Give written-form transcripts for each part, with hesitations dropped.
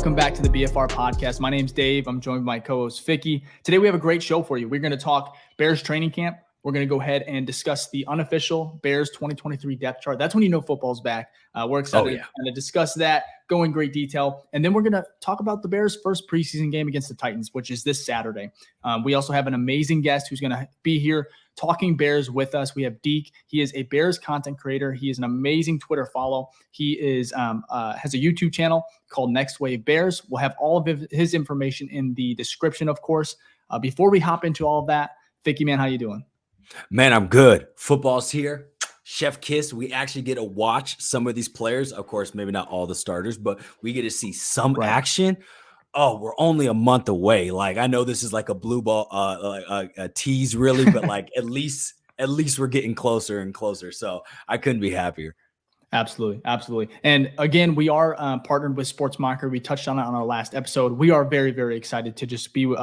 welcome back to the BFR Podcast. My name's Dave. I'm joined by my co-host Vicky. Today we have a great show for you. We're going to talk Bears training camp. We're going to go ahead and discuss the unofficial Bears 2023 depth chart. That's when you know football's back. We're excited to discuss that, go in great detail. And then we're going to talk about the Bears' first preseason game against the Titans, which is this Saturday. We also have an amazing guest who's going to be here talking Bears with us. We have Deke. He is a Bears content creator. He is an amazing Twitter follow. He is has a YouTube channel called Next Wave Bears. We'll have all of his information in the description, of course. Before we hop into all of that, Vicky, man, how you doing? Man, I'm good. Football's here. Chef kiss. We actually get to watch some of these players. Of course, maybe not all the starters, but we get to see some action. Oh, we're only a month away. Like, I know this is like a blue ball, a tease really, but like at least we're getting closer and closer. So I couldn't be happier. Absolutely. Absolutely. And again, we are partnered with Sports Mockery. We touched on it on our last episode. We are very, very excited to just be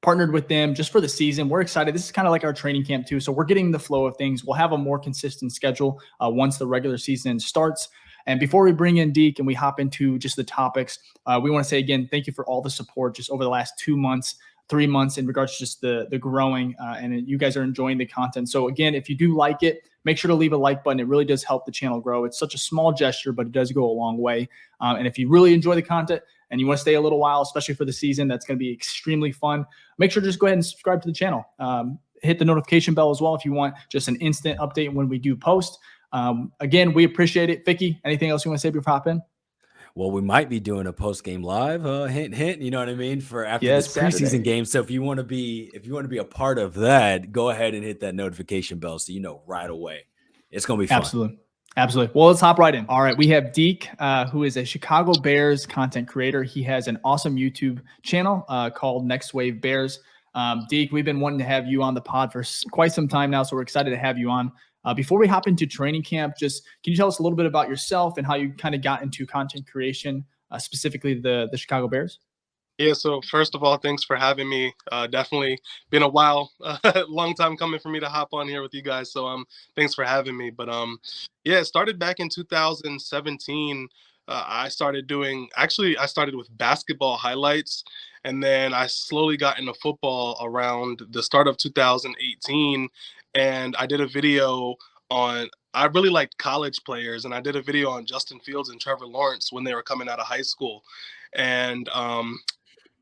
partnered with them just for the season. We're excited. This is kind of like our training camp too. So we're getting the flow of things. We'll have a more consistent schedule once the regular season starts. And before we bring in Deke and we hop into just the topics, we want to say again, thank you for all the support just over the last 2 months, 3 months in regards to just the growing and you guys are enjoying the content. So again, if you do like it, make sure to leave a like button. It really does help the channel grow. It's such a small gesture, but it does go a long way. And if you really enjoy the content and you want to stay a little while, especially for the season, that's going to be extremely fun. Make sure to just go ahead and subscribe to the channel. Hit the notification bell as well if you want just an instant update when we do post. Again, we appreciate it. Vicky, anything else you want to say before I hop in? Well, we might be doing a post-game live, hint, hint, you know what I mean, for after this Saturday. preseason game. So if you want to be a part of that, go ahead and hit that notification bell so you know right away. It's going to be fun. Absolutely. Well, let's hop right in. All right. We have Deke, who is a Chicago Bears content creator. He has an awesome YouTube channel called Next Wave Bears. Deke, we've been wanting to have you on the pod for quite some time now, so we're excited to have you on. Before we hop into training camp, just can you tell us a little bit about yourself and how you kind of got into content creation, specifically the Chicago Bears? Yeah, so first of all, thanks for having me. Definitely been a while, long time coming for me to hop on here with you guys. So thanks for having me. But yeah, it started back in 2017. I started with basketball highlights, and then I slowly got into football around the start of 2018. And I did a video I really liked college players, and I did a video on Justin Fields and Trevor Lawrence when they were coming out of high school. And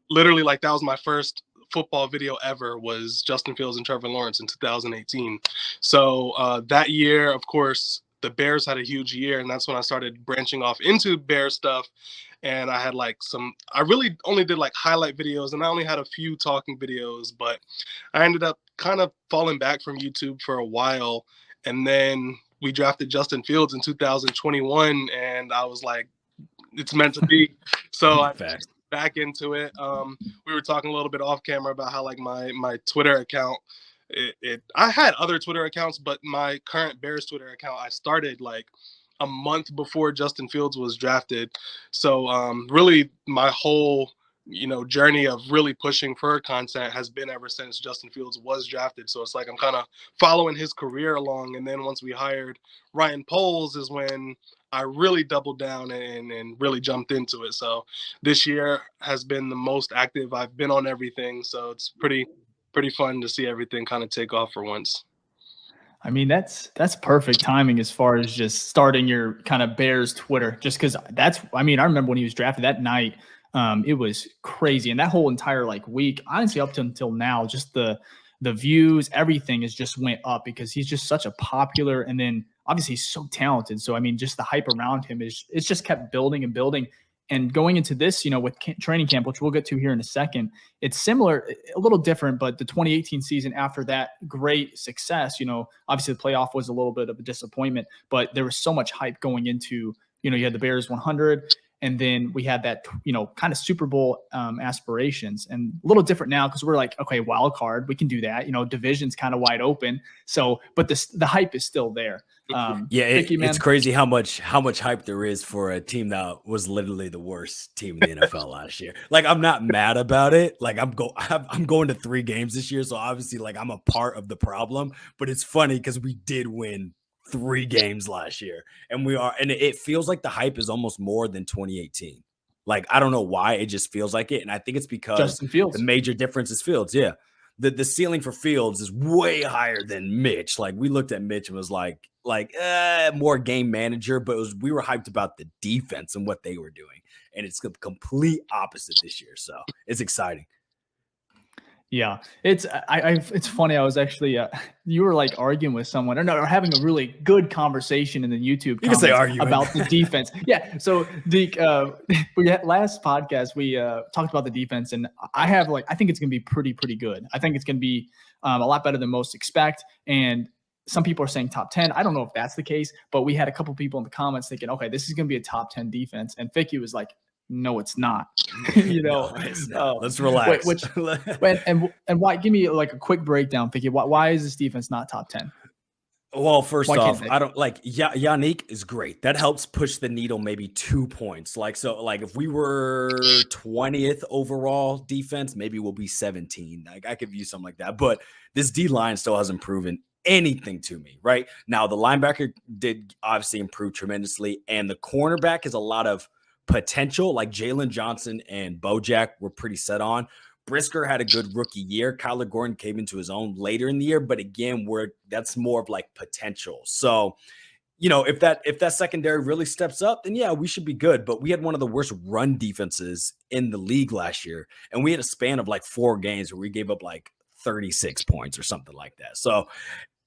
literally, like, that was my first football video ever, was Justin Fields and Trevor Lawrence in 2018. So that year, of course, the Bears had a huge year, and that's when I started branching off into Bear stuff. And I had I really only did like highlight videos, and I only had a few talking videos, but I ended up kind of falling back from YouTube for a while. And then we drafted Justin Fields in 2021, and I was like, it's meant to be. So I back into it. We were talking a little bit off camera about how like my Twitter account, I had other Twitter accounts, but my current Bears Twitter account, I started like a month before Justin Fields was drafted. So really my whole journey of really pushing for content has been ever since Justin Fields was drafted. So it's like I'm kind of following his career along. And then once we hired Ryan Poles is when I really doubled down and really jumped into it. So this year has been the most active I've been on everything. So it's pretty fun to see everything kind of take off for once. I mean, that's perfect timing as far as just starting your kind of Bears Twitter, just because I remember when he was drafted that night, it was crazy. And that whole entire like week, honestly, up until now, just the views, everything has just went up because he's just such a popular, and then obviously he's so talented. So, I mean, just the hype around him it's just kept building and building. And going into this, with training camp, which we'll get to here in a second, it's similar, a little different, but the 2018 season after that great success, obviously the playoff was a little bit of a disappointment, but there was so much hype going into, you had the Bears 100, and then we had that, kind of Super Bowl aspirations, and a little different now because we're like, okay, wild card, we can do that. Division's kind of wide open. So, but the hype is still there. It's crazy how much hype there is for a team that was literally the worst team in the NFL last year. Like, I'm not mad about it. Like, I'm going to 3 games this year, so obviously, like, I'm a part of the problem. But it's funny because we did win 3 games last year, and it feels like the hype is almost more than 2018. Like, I don't know why, it just feels like it. And I think it's because Justin Fields. the major difference is Fields. Yeah. The ceiling for Fields is way higher than Mitch. Like, we looked at Mitch and was like more game manager, but we were hyped about the defense and what they were doing. And it's the complete opposite this year. So it's exciting. Yeah, it's funny. I was actually you were like arguing with someone or having a really good conversation in the YouTube You can say arguing about the defense. Yeah. So Deke, we had last podcast we talked about the defense, and I think it's gonna be pretty good. I think it's gonna be a lot better than most expect. And some people are saying top 10. I don't know if that's the case, but we had a couple people in the comments thinking, okay, this is gonna be a top 10 defense, and Vicky was like, no, it's not. No, it's not. Let's relax. And why? Give me like a quick breakdown, Vicky. Why is this defense not top 10? Well, first off, I don't like Yannick is great. That helps push the needle maybe 2 points. Like if we were 20th overall defense, maybe we'll be 17. Like, I could view something like that. But this D line still hasn't proven anything to me. Right now, the linebacker did obviously improve tremendously, and the cornerback is a lot of potential. Like Jalen Johnson and Bojack were pretty set on. Brisker had a good rookie year. Kyler Gordon came into his own later in the year, but again, that's more of like potential. So, if that secondary really steps up, then yeah, we should be good. But we had one of the worst run defenses in the league last year, and we had a span of like 4 games where we gave up like 36 points or something like that. So,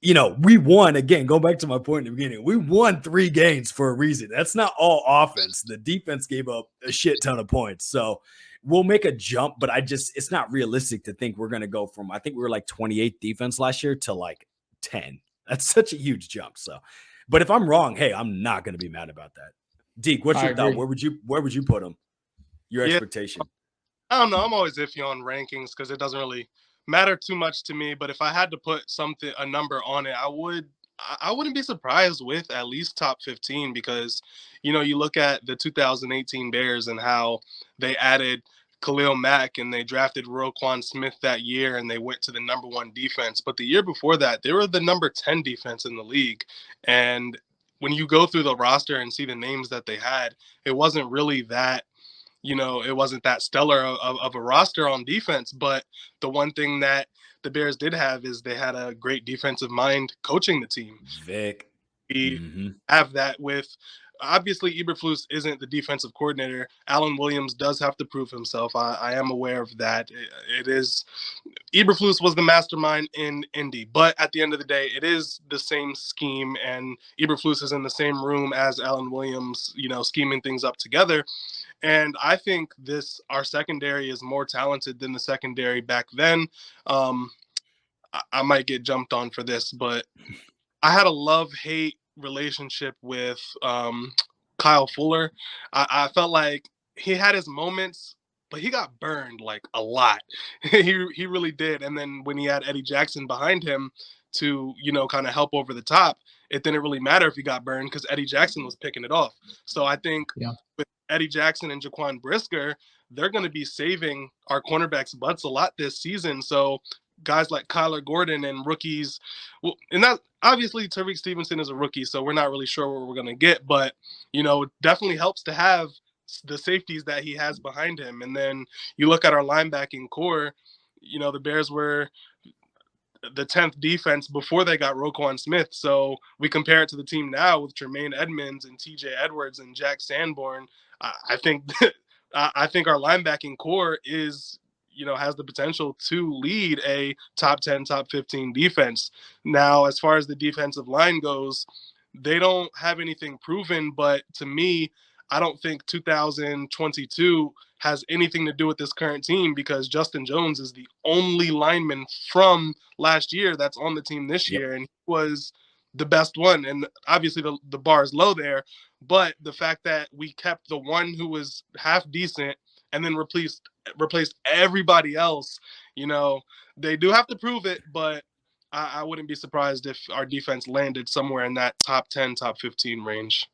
we won, again, go back to my point in the beginning, we won 3 games for a reason. That's not all offense. The defense gave up a shit ton of points. So we'll make a jump, but it's not realistic to think we're going to go from, I think we were like 28th defense last year to like 10. That's such a huge jump. So, but if I'm wrong, hey, I'm not going to be mad about that. Deke, what's your thought? Where would you put them? Your expectation? I don't know. I'm always iffy on rankings because it doesn't really matter too much to me, but if I had to put a number on it, I wouldn't be surprised with at least top 15, because you look at the 2018 Bears and how they added Khalil Mack and they drafted Roquan Smith that year, and they went to the number 1 defense. But the year before that, they were the number 10 defense in the league. And when you go through the roster and see the names that they had, it wasn't really that it wasn't that stellar of a roster on defense. But the one thing that the Bears did have is they had a great defensive mind coaching the team. Vic. We have that with, obviously, Eberflus isn't the defensive coordinator. Alan Williams does have to prove himself. I am aware of that. It is, Eberflus was the mastermind in Indy, but at the end of the day, it is the same scheme, and Eberflus is in the same room as Alan Williams, scheming things up together. And I think our secondary is more talented than the secondary back then. I might get jumped on for this, but I had a love-hate relationship with Kyle Fuller. I felt like he had his moments, but he got burned like a lot. He really did. And then when he had Eddie Jackson behind him to, kind of help over the top, it didn't really matter if he got burned because Eddie Jackson was picking it off. So I think with Eddie Jackson and Jaquan Brisker, they're going to be saving our cornerbacks' butts a lot this season. So guys like Kyler Gordon and rookies, and that obviously Tariq Stevenson is a rookie, so we're not really sure what we're going to get, but it definitely helps to have the safeties that he has behind him. And then you look at our linebacking core, the Bears were the 10th defense before they got Roquan Smith. So we compare it to the team now with Tremaine Edmonds and TJ Edwards and Jack Sanborn. I think our linebacking core is, has the potential to lead a top 10, top 15 defense. Now, as far as the defensive line goes, they don't have anything proven, but to me, I don't think 2022 has anything to do with this current team, because Justin Jones is the only lineman from last year that's on the team this year, and he was the best one. And obviously the bar is low there, but the fact that we kept the one who was half decent and then replaced everybody else, they do have to prove it, but I wouldn't be surprised if our defense landed somewhere in that top 10, top 15 range.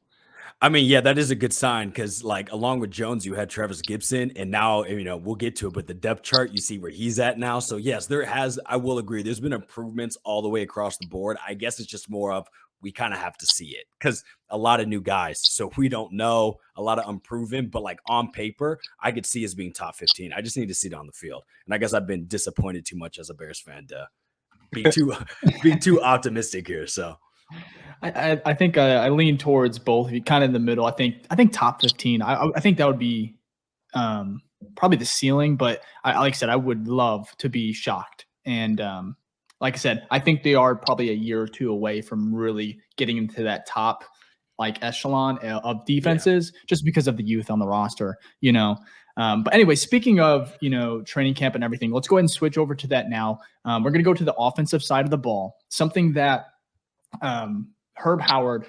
I mean, yeah, that is a good sign because, like, along with Jones, you had Travis Gibson, and now, we'll get to it, but the depth chart, you see where he's at now. So, yes, I will agree, there's been improvements all the way across the board. I guess it's just more of we kind of have to see it because a lot of new guys. So we don't know, a lot of unproven, but like on paper, I could see us being top 15. I just need to see it on the field. And I guess I've been disappointed too much as a Bears fan to be too optimistic here. So I think I lean towards both, kind of in the middle. I think top 15. I think that would be probably the ceiling, but like I said, I would love to be shocked. And like I said, I think they are probably a year or two away from really getting into that top like echelon of defenses, just because of the youth on the roster, But anyway, speaking of, training camp and everything, let's go ahead and switch over to that now. We're going to go to the offensive side of the ball, something that Herb Howard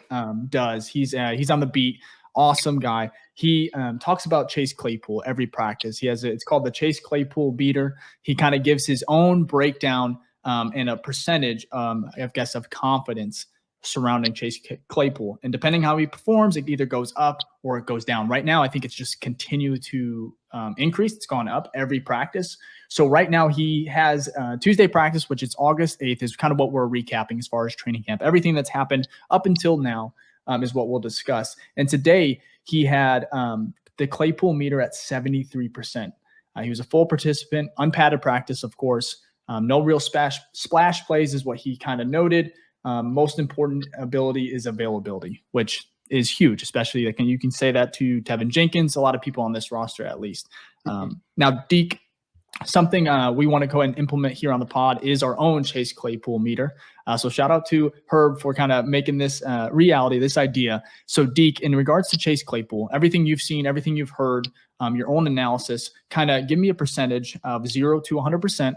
does. He's on the beat. Awesome guy. He talks about Chase Claypool every practice. It's called the Chase Claypool beater. He kind of gives his own breakdown and a percentage, I guess, of confidence surrounding Chase Claypool. And depending how he performs, it either goes up or it goes down. Right now, I think it's just continue to increase. It's gone up every practice. So right now he has Tuesday practice, which is August 8th, is kind of what we're recapping as far as training camp. Everything that's happened up until now is what we'll discuss. And today he had the Claypool meter at 73%. He was a full participant, unpadded practice, of course. No real splash plays is what he kind of noted. Most important ability is availability, which is huge, especially like, and you can say that to Tevin Jenkins, a lot of people on this roster at least. Now, Deke, something we want to go ahead and implement here on the pod is our own Chase Claypool meter. So shout out to Herb for kind of making this reality, this idea. So Deke, in regards to Chase Claypool, everything you've seen, everything you've heard, your own analysis, kind of give me a percentage of 0 to 100%,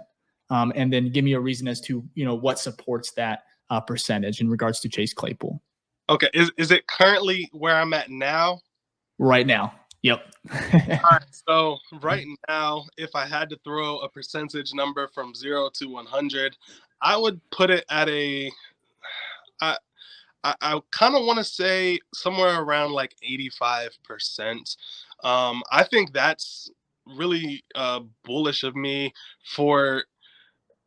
and then give me a reason as to, what supports that percentage in regards to Chase Claypool. Okay. Is it currently where I'm at now? Right now. Yep. All right, so right now, if I had to throw a percentage number from 0 to 100, I would put it at I kind of want to say somewhere around like 85%. I think that's really bullish of me for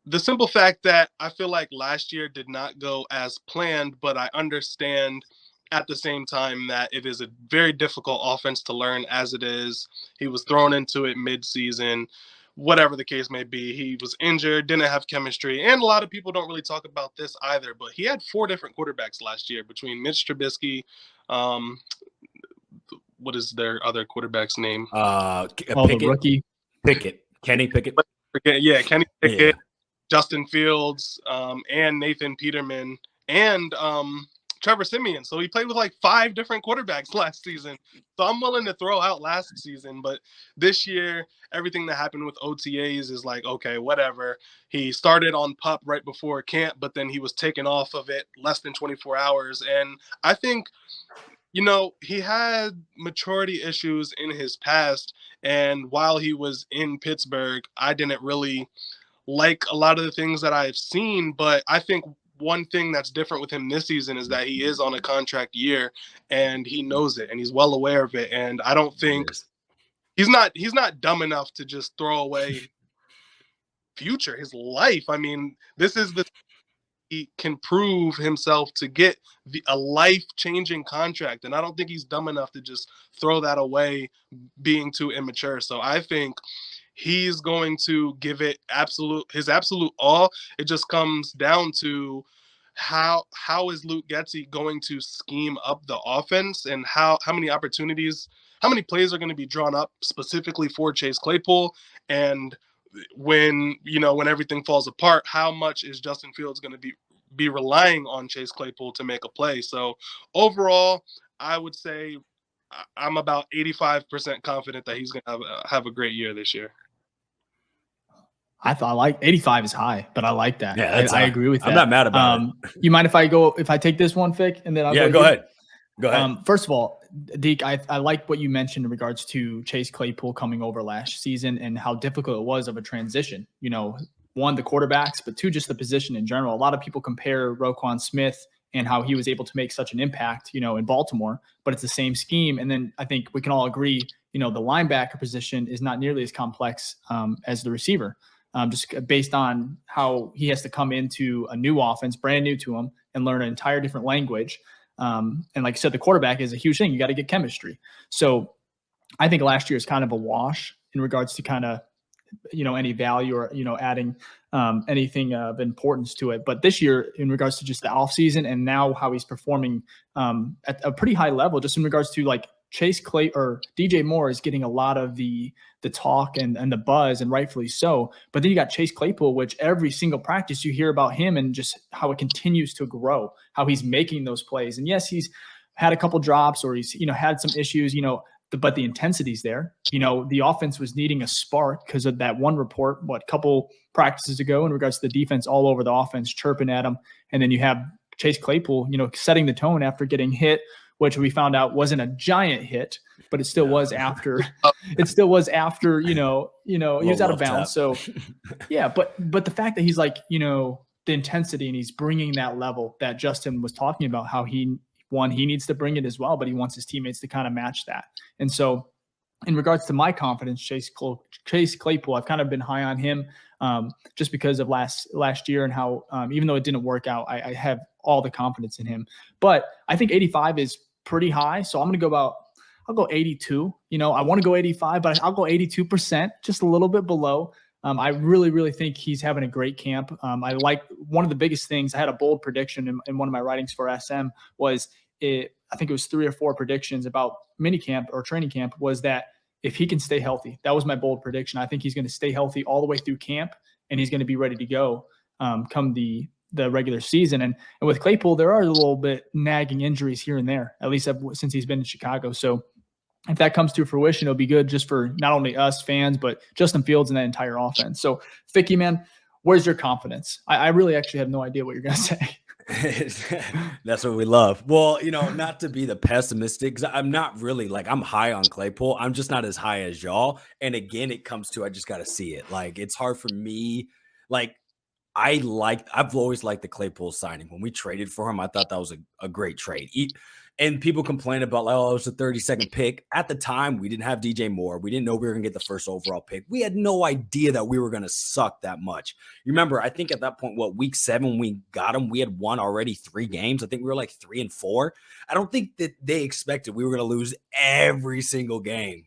the simple fact that I feel like last year did not go as planned, but I understand at the same time that it is a very difficult offense to learn as it is. He was thrown into it mid-season, whatever the case may be. He was injured, didn't have chemistry, and a lot of people don't really talk about this either, but he had 4 different quarterbacks last year between Mitch Trubisky, what is their other quarterback's name? The rookie. Pickett. Kenny Pickett. Yeah, Kenny Pickett, Justin Fields, and Nathan Peterman, and Trevor Siemian. So he played with like 5 different quarterbacks last season. So I'm willing to throw out last season, but this year, everything that happened with OTAs is like, okay, whatever. He started on PUP right before camp, but then he was taken off of it less than 24 hours. And I think, he had maturity issues in his past. And while he was in Pittsburgh, I didn't really like a lot of the things that I've seen, but I think one thing that's different with him this season is that he is on a contract year and he knows it and he's well aware of it. And I don't think he's not dumb enough to just throw away future, his life. I mean, this is he can prove himself to get a life-changing contract. And I don't think he's dumb enough to just throw that away being too immature. So I think he's going to give it his absolute all. It just comes down to how is Luke Getsy going to scheme up the offense and how many opportunities, how many plays are going to be drawn up specifically for Chase Claypool. And when everything falls apart, how much is Justin Fields going to be relying on Chase Claypool to make a play? So overall, I would say I'm about 85% confident that he's going to have a great year this year. I thought like 85 is high, but I like that. Yeah, I agree with that. I'm not mad about it. You mind if I take this one, Fick, and then I'll go ahead. Go ahead. First of all, Deke, I like what you mentioned in regards to Chase Claypool coming over last season and how difficult it was of a transition. One, the quarterbacks, but 2, just the position in general. A lot of people compare Roquan Smith and how he was able to make such an impact, in Baltimore, but it's the same scheme. And then I think we can all agree, the linebacker position is not nearly as complex as the receiver, just based on how he has to come into a new offense, brand new to him, and learn an entire different language. And like I said, the quarterback is a huge thing. You got to get chemistry. So I think last year is kind of a wash in regards to kind of, any value or, adding anything of importance to it. But this year, in regards to just the offseason and now how he's performing at a pretty high level, just in regards to like Chase Clay or DJ Moore is getting a lot of the talk and the buzz, and rightfully so. But then you got Chase Claypool, which every single practice you hear about him and just how it continues to grow, how he's making those plays. And yes, he's had a couple drops or he's, had some issues, but the intensity's there. The offense was needing a spark because of that one report, couple practices ago in regards to the defense all over the offense, chirping at him. And then you have Chase Claypool, setting the tone after getting hit, which we found out wasn't a giant hit, but it still was after. It still was after, he was out of bounds. So, yeah, but the fact that he's like, the intensity and he's bringing that level that Justin was talking about, how he needs to bring it as well, but he wants his teammates to kind of match that. And so in regards to my confidence, Chase Claypool, I've kind of been high on him just because of last year and how, even though it didn't work out, I have all the confidence in him. But I think 85 is pretty high. So I'll go 82. I want to go 85, but I'll go 82%, just a little bit below. I really, really think he's having a great camp. I like one of the biggest things. I had a bold prediction in one of my writings for SM was I think it was 3 or 4 predictions about minicamp or training camp, was that if he can stay healthy, that was my bold prediction. I think he's going to stay healthy all the way through camp, and he's going to be ready to go come the regular season. And with Claypool, there are a little bit nagging injuries here and there, at least since he's been in Chicago. So if that comes to fruition, it'll be good just for not only us fans, but Justin Fields and that entire offense. So, Ficky, man, where's your confidence? I really actually have no idea what you're going to say. That's what we love. Well, not to be the pessimistic, because I'm not really I'm high on Claypool. I'm just not as high as y'all. And again, it comes to, I just got to see it. It's hard for me. I've always liked the Claypool signing. When we traded for him, I thought that was a great trade. And people complain about, it was a 32nd pick. At the time, we didn't have DJ Moore. We didn't know we were going to get the first overall pick. We had no idea that we were going to suck that much. You remember, I think at that point, week 7, we got him. We had won already 3 games. I think we were 3-4. I don't think that they expected we were going to lose every single game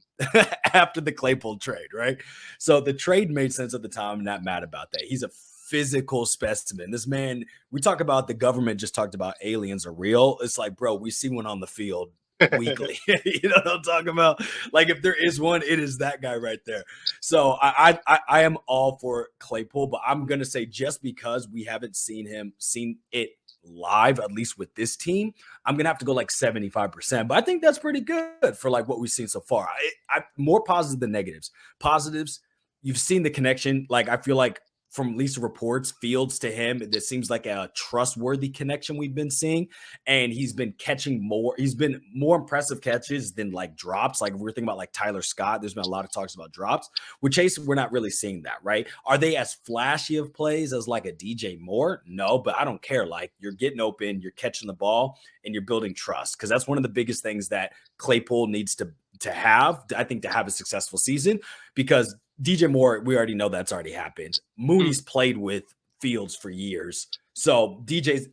after the Claypool trade, right? So the trade made sense at the time. I'm not mad about that. He's a physical specimen. This man, we talk about the government just talked about aliens are real. It's bro, we see one on the field weekly. You know what I'm talking about? If there is one, it is that guy right there. So I am all for Claypool, but I'm gonna say just because we haven't seen it live, at least with this team, I'm gonna have to go 75%. But I think that's pretty good for what we've seen so far. I more positives than negatives. Positives, you've seen the connection. I feel from at least reports, Fields to him, it seems like a trustworthy connection we've been seeing. And he's been catching more. He's been more impressive catches than drops. We're thinking about Tyler Scott. There's been a lot of talks about drops. With Chase, we're not really seeing that, right? Are they as flashy of plays as a DJ Moore? No, but I don't care. You're getting open, you're catching the ball, and you're building trust. Because that's one of the biggest things that Claypool needs to have, I think, to have a successful season. Because DJ Moore, we already know that's already happened. Mooney's played with Fields for years. So Chase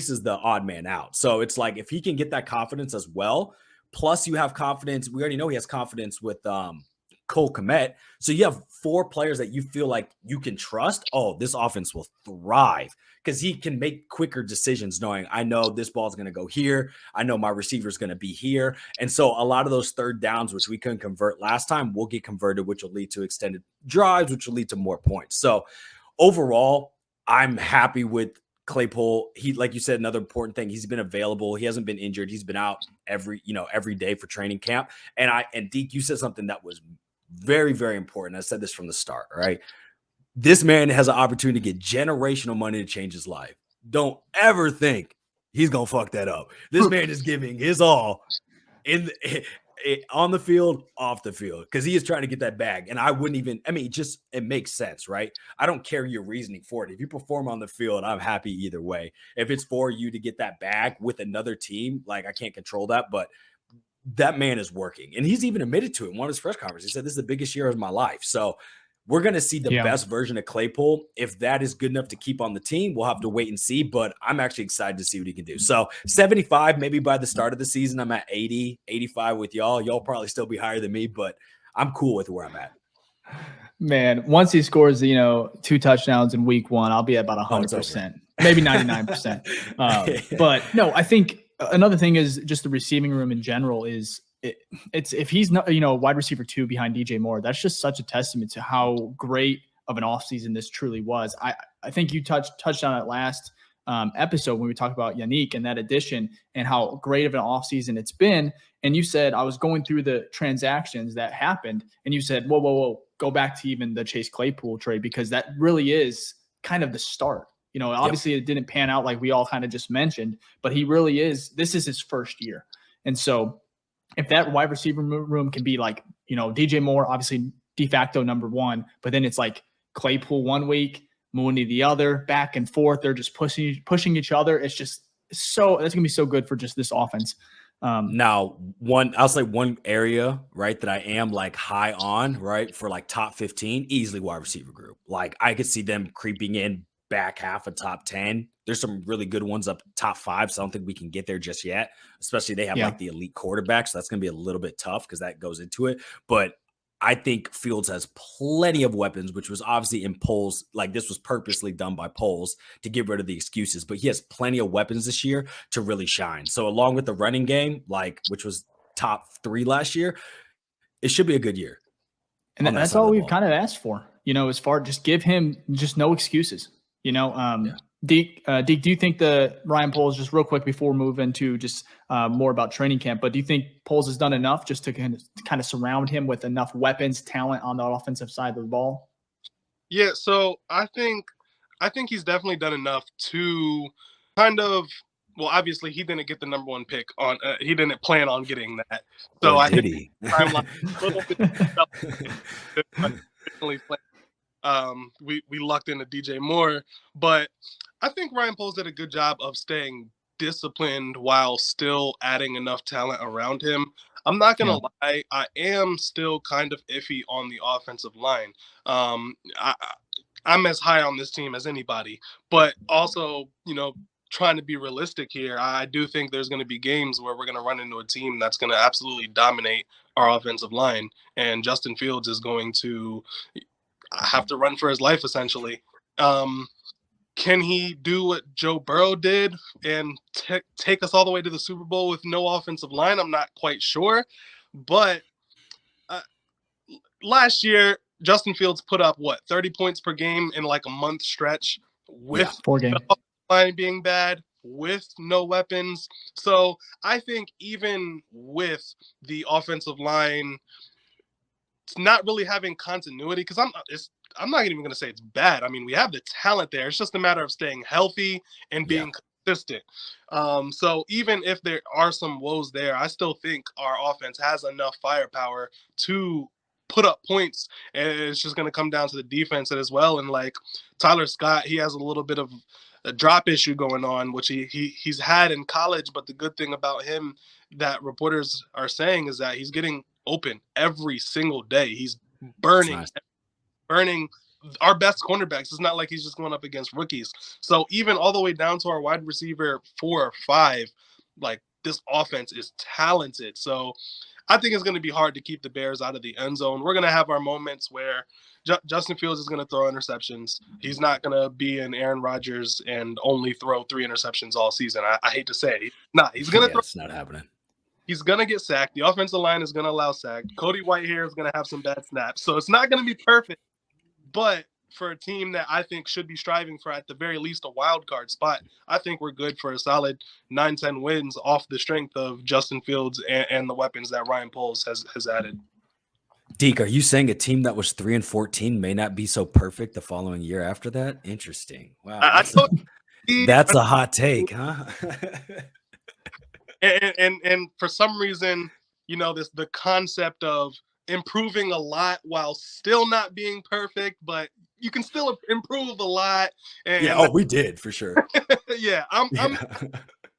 is the odd man out. So it's if he can get that confidence as well, plus you have confidence. We already know he has confidence with Cole Kmet. So you have 4 players that you feel you can trust. Oh, this offense will thrive because he can make quicker decisions knowing I know this ball is going to go here. I know my receiver is going to be here. And so a lot of those third downs, which we couldn't convert last time, will get converted, which will lead to extended drives, which will lead to more points. So overall, I'm happy with Claypool. He, like you said, another important thing, he's been available. He hasn't been injured. He's been out every day for training camp. And Deke, you said something that was very, very important. I said this from the start, right? This man has an opportunity to get generational money to change his life. Don't ever think he's going to fuck that up. This man is giving his all on the field, off the field, because he is trying to get that bag. And I wouldn't even, it makes sense, right? I don't care your reasoning for it. If you perform on the field, I'm happy either way. If it's for you to get that bag with another team, I can't control that, but that man is working. And he's even admitted to it in one of his press conferences. He said, this is the biggest year of my life. So we're going to see the Yeah. best version of Claypool. If that is good enough to keep on the team, we'll have to wait and see, but I'm actually excited to see what he can do. So 75, maybe by the start of the season, I'm at 80, 85 with y'all. Y'all probably still be higher than me, but I'm cool with where I'm at. Man, once he scores, 2 touchdowns in week 1, I'll be at about Oh, it's 100%, maybe 99%. But no, I think another thing is just the receiving room in general is it's if he's not, wide receiver 2 behind DJ Moore, that's just such a testament to how great of an offseason this truly was. I think you touched on it last episode when we talked about Yannick and that addition and how great of an offseason it's been. And you said, I was going through the transactions that happened, and you said, whoa, go back to even the Chase Claypool trade, because that really is kind of the start. Obviously It didn't pan out like we all kind of just mentioned, but he really is. This is his first year. And so if that wide receiver room can be like, DJ Moore, obviously de facto number 1, but then it's like Claypool one week, Mooney the other, back and forth. They're just pushing each other. It's just that's going to be so good for just this offense. Now, I'll say one area, right, that I am like high on, right, for like top 15, easily wide receiver group. Like I could see them creeping in back half of top 10. There's some really good ones up top 5, so I don't think we can get there just yet, especially they have like the elite quarterback, so that's going to be a little bit tough because that goes into it. But I think Fields has plenty of weapons, which was obviously in polls. Like this was purposely done by polls to get rid of the excuses, but he has plenty of weapons this year to really shine. So along with the running game, which was top 3 last year, it should be a good year. And that's all we've kind of asked for, as far just give him just no excuses, Deke, do you think the Ryan Poles, just real quick before we move into just more about training camp, but do you think Poles has done enough just to kind of surround him with enough weapons, talent on the offensive side of the ball? Yeah, so I think he's definitely done enough to kind of, well, obviously he didn't get the number 1 pick on, he didn't plan on getting that. So or I did think he? We lucked into DJ Moore, but I think Ryan Poles did a good job of staying disciplined while still adding enough talent around him. I'm not going to lie. I am still kind of iffy on the offensive line. I'm as high on this team as anybody, but also, trying to be realistic here, I do think there's going to be games where we're going to run into a team that's going to absolutely dominate our offensive line, and Justin Fields is going to have to run for his life, essentially. Can he do what Joe Burrow did and take us all the way to the Super Bowl with no offensive line? I'm not quite sure. But last year, Justin Fields put up, 30 points per game in like a month stretch with 4 games. The line being bad, with no weapons. So I think even with the offensive line not really having continuity, because I'm not even going to say it's bad. I mean, we have the talent there. It's just a matter of staying healthy and being consistent. So even if there are some woes there, I still think our offense has enough firepower to put up points, and it's just going to come down to the defense as well. And like Tyler Scott, he has a little bit of a drop issue going on, which he's had in college. But the good thing about him that reporters are saying is that he's getting open every single day. He's burning our best cornerbacks. It's not like he's just going up against rookies. So even all the way down to our wide receiver 4 or 5, like this offense is talented. So I think it's going to be hard to keep the Bears out of the end zone. We're going to have our moments where Justin Fields is going to throw interceptions. He's not going to be an Aaron Rodgers and only throw 3 interceptions all season. I hate to say it. He's going to It's not happening. He's going to get sacked. The offensive line is going to allow sack. Cody Whitehair is going to have some bad snaps. So it's not going to be perfect. But for a team that I think should be striving for at the very least a wild card spot, I think we're good for a solid 9-10 wins off the strength of Justin Fields and the weapons that Ryan Poles has added. Deke, are you saying a team that was 3-14 may not be so perfect the following year after that? Interesting. Wow. That's a hot take, huh? and for some reason, the concept of improving a lot while still not being perfect, but you can still improve a lot. And we did for sure. I'm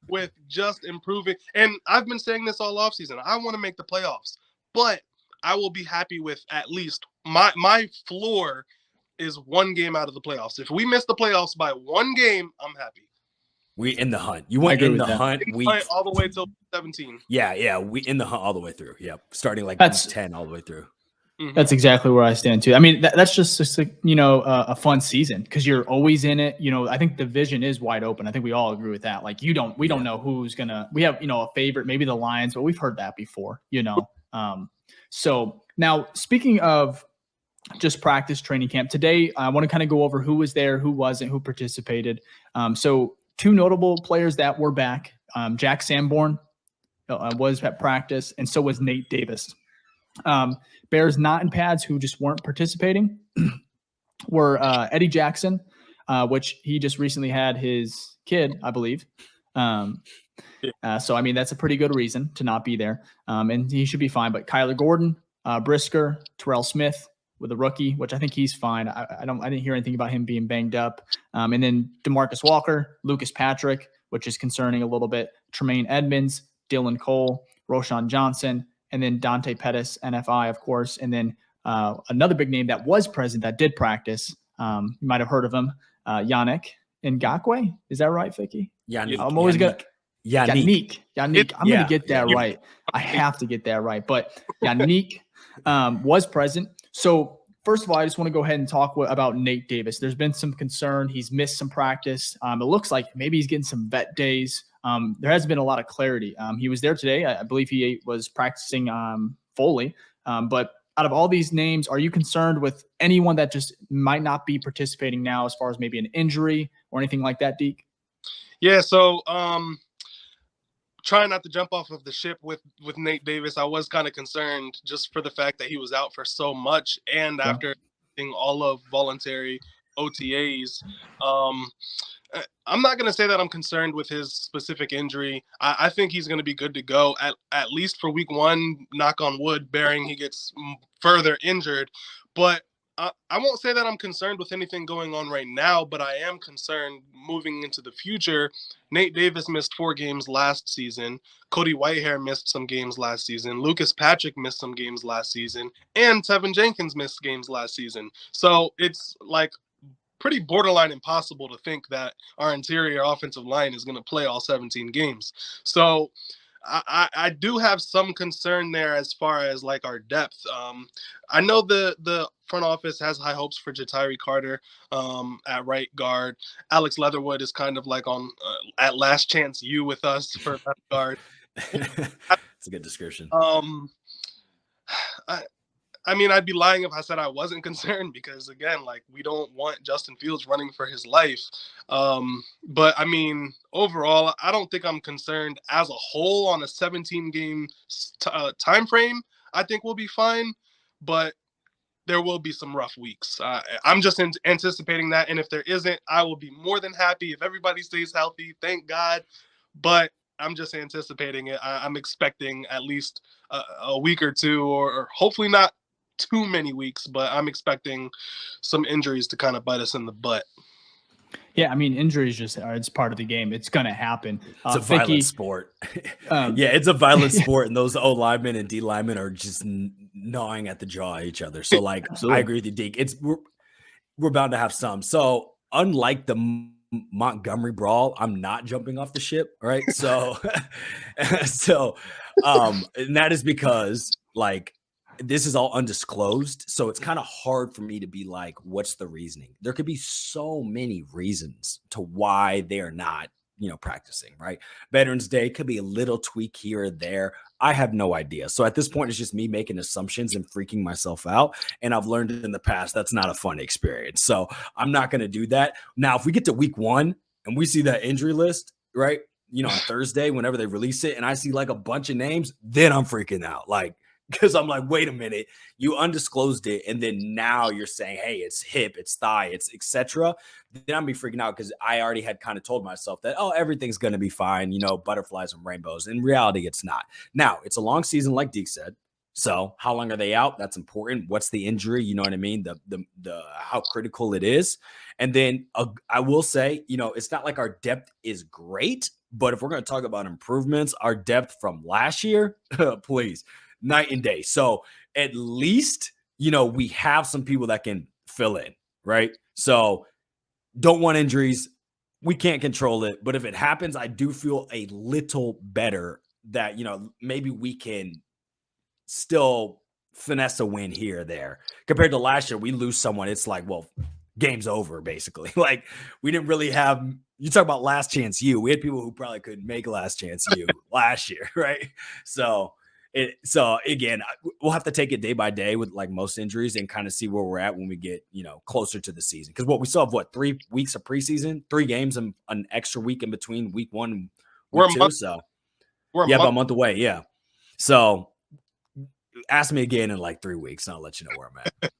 with just improving. And I've been saying this all offseason. I want to make the playoffs, but I will be happy with at least my floor is one game out of the playoffs. If we miss the playoffs by one game, I'm happy. We in the hunt. You went in the hunt. We all the way till 17. Yeah. We in the hunt all the way through. Yeah, starting like week 10 all the way through. That's exactly where I stand too. I mean, that's just a fun season because you're always in it. I think the division is wide open. I think we all agree with that. Like we don't know who's gonna. We have a favorite, maybe the Lions, but we've heard that before. So now speaking of just practice training camp today, I want to kind of go over who was there, who wasn't, who participated. So two notable players that were back. Jack Sanborn was at practice, and so was Nate Davis. Bears not in pads who just weren't participating were Eddie Jackson, which he just recently had his kid, I believe. So, I mean, that's a pretty good reason to not be there. And he should be fine. But Kyler Gordon, Brisker, Terrell Smith with a rookie, which I think he's fine. I didn't hear anything about him being banged up. And then DeMarcus Walker, Lucas Patrick, which is concerning a little bit, Tremaine Edmonds, Dylan Cole, Roshan Johnson, and then Dante Pettis, NFI, of course. And then another big name that was present that did practice. You might have heard of him, Yannick Ngakoue. Is that right, Vicky? Yannick. I'm always going to. Yannick. I'm going to get that right. I have to get that right. But Yannick was present. So first of all, I just want to go ahead and talk about Nate Davis. There's been some concern. He's missed some practice. It looks like maybe he's getting some vet days. There hasn't been a lot of clarity. He was there today. I believe he was practicing fully. But out of all these names, are you concerned with anyone that just might not be participating now as far as maybe an injury or anything like that, Deke? Yeah, so trying not to jump off of the ship with Nate Davis, I was kind of concerned just for the fact that he was out for so much. And after doing all of voluntary OTAs, I'm not going to say that I'm concerned with his specific injury. I think he's going to be good to go at least for week one, knock on wood, bearing he gets further injured. But I won't say that I'm concerned with anything going on right now, but I am concerned moving into the future. Nate Davis missed 4 games last season. Cody Whitehair missed some games last season. Lucas Patrick missed some games last season. And Tevin Jenkins missed games last season. So it's like pretty borderline impossible to think that our interior offensive line is going to play all 17 games. So I do have some concern there as far as like our depth. I know the front office has high hopes for Jatiri Carter at right guard. Alex Leatherwood is kind of like on at last chance you with us for left guard. That's a good description. I mean, I'd be lying if I said I wasn't concerned because, again, like we don't want Justin Fields running for his life. But, I mean, overall, I don't think I'm concerned as a whole on a 17-game time frame. I think we'll be fine, but there will be some rough weeks. I'm just anticipating that, and if there isn't, I will be more than happy if everybody stays healthy. Thank God. But I'm just anticipating it. I'm expecting at least a week or two, or hopefully not too many weeks, but I'm expecting some injuries to kind of bite us in the butt. Yeah, I mean, injuries it's part of the game. It's going to happen. It's a violent sport. It's a violent sport, and those O linemen and D linemen are just gnawing at the jaw at each other. So, like, absolutely. I agree with you, Deke. We're bound to have some. So, unlike the Montgomery brawl, I'm not jumping off the ship, right? So, and that is because, like, this is all undisclosed, so it's kind of hard for me to be like, what's the reasoning? There could be so many reasons to why they are not, practicing, right? Veterans Day could be a little tweak here or there. I have no idea. So at this point, it's just me making assumptions and freaking myself out. And I've learned in the past, that's not a fun experience. So I'm not going to do that. Now, if we get to week 1 and we see that injury list, right? On Thursday, whenever they release it, and I see like a bunch of names, then I'm freaking out. Like, because I'm like, wait a minute, you undisclosed it, and then now you're saying, hey, it's hip, it's thigh, it's etc. Then I'm be freaking out because I already had kind of told myself that, everything's going to be fine, butterflies and rainbows. In reality, it's not. Now, it's a long season, like Deke said. So how long are they out? That's important. What's the injury? You know what I mean? The how critical it is. And then I will say, it's not like our depth is great, but if we're going to talk about improvements, our depth from last year, please, night and day. So at least, we have some people that can fill in, right? So don't want injuries. We can't control it. But if it happens, I do feel a little better that, maybe we can still finesse a win here or there. Compared to last year, we lose someone. It's like, well, game's over, basically. Like, we didn't really have, you talk about last chance you. We had people who probably couldn't make last chance you last year, right? So again, we'll have to take it day by day with like most injuries and kind of see where we're at when we get, closer to the season. Because we still have 3 weeks of preseason, 3 games and an extra week in between week 1 and week 2. So we're about a month away. Yeah. So ask me again in like 3 weeks and I'll let you know where I'm at.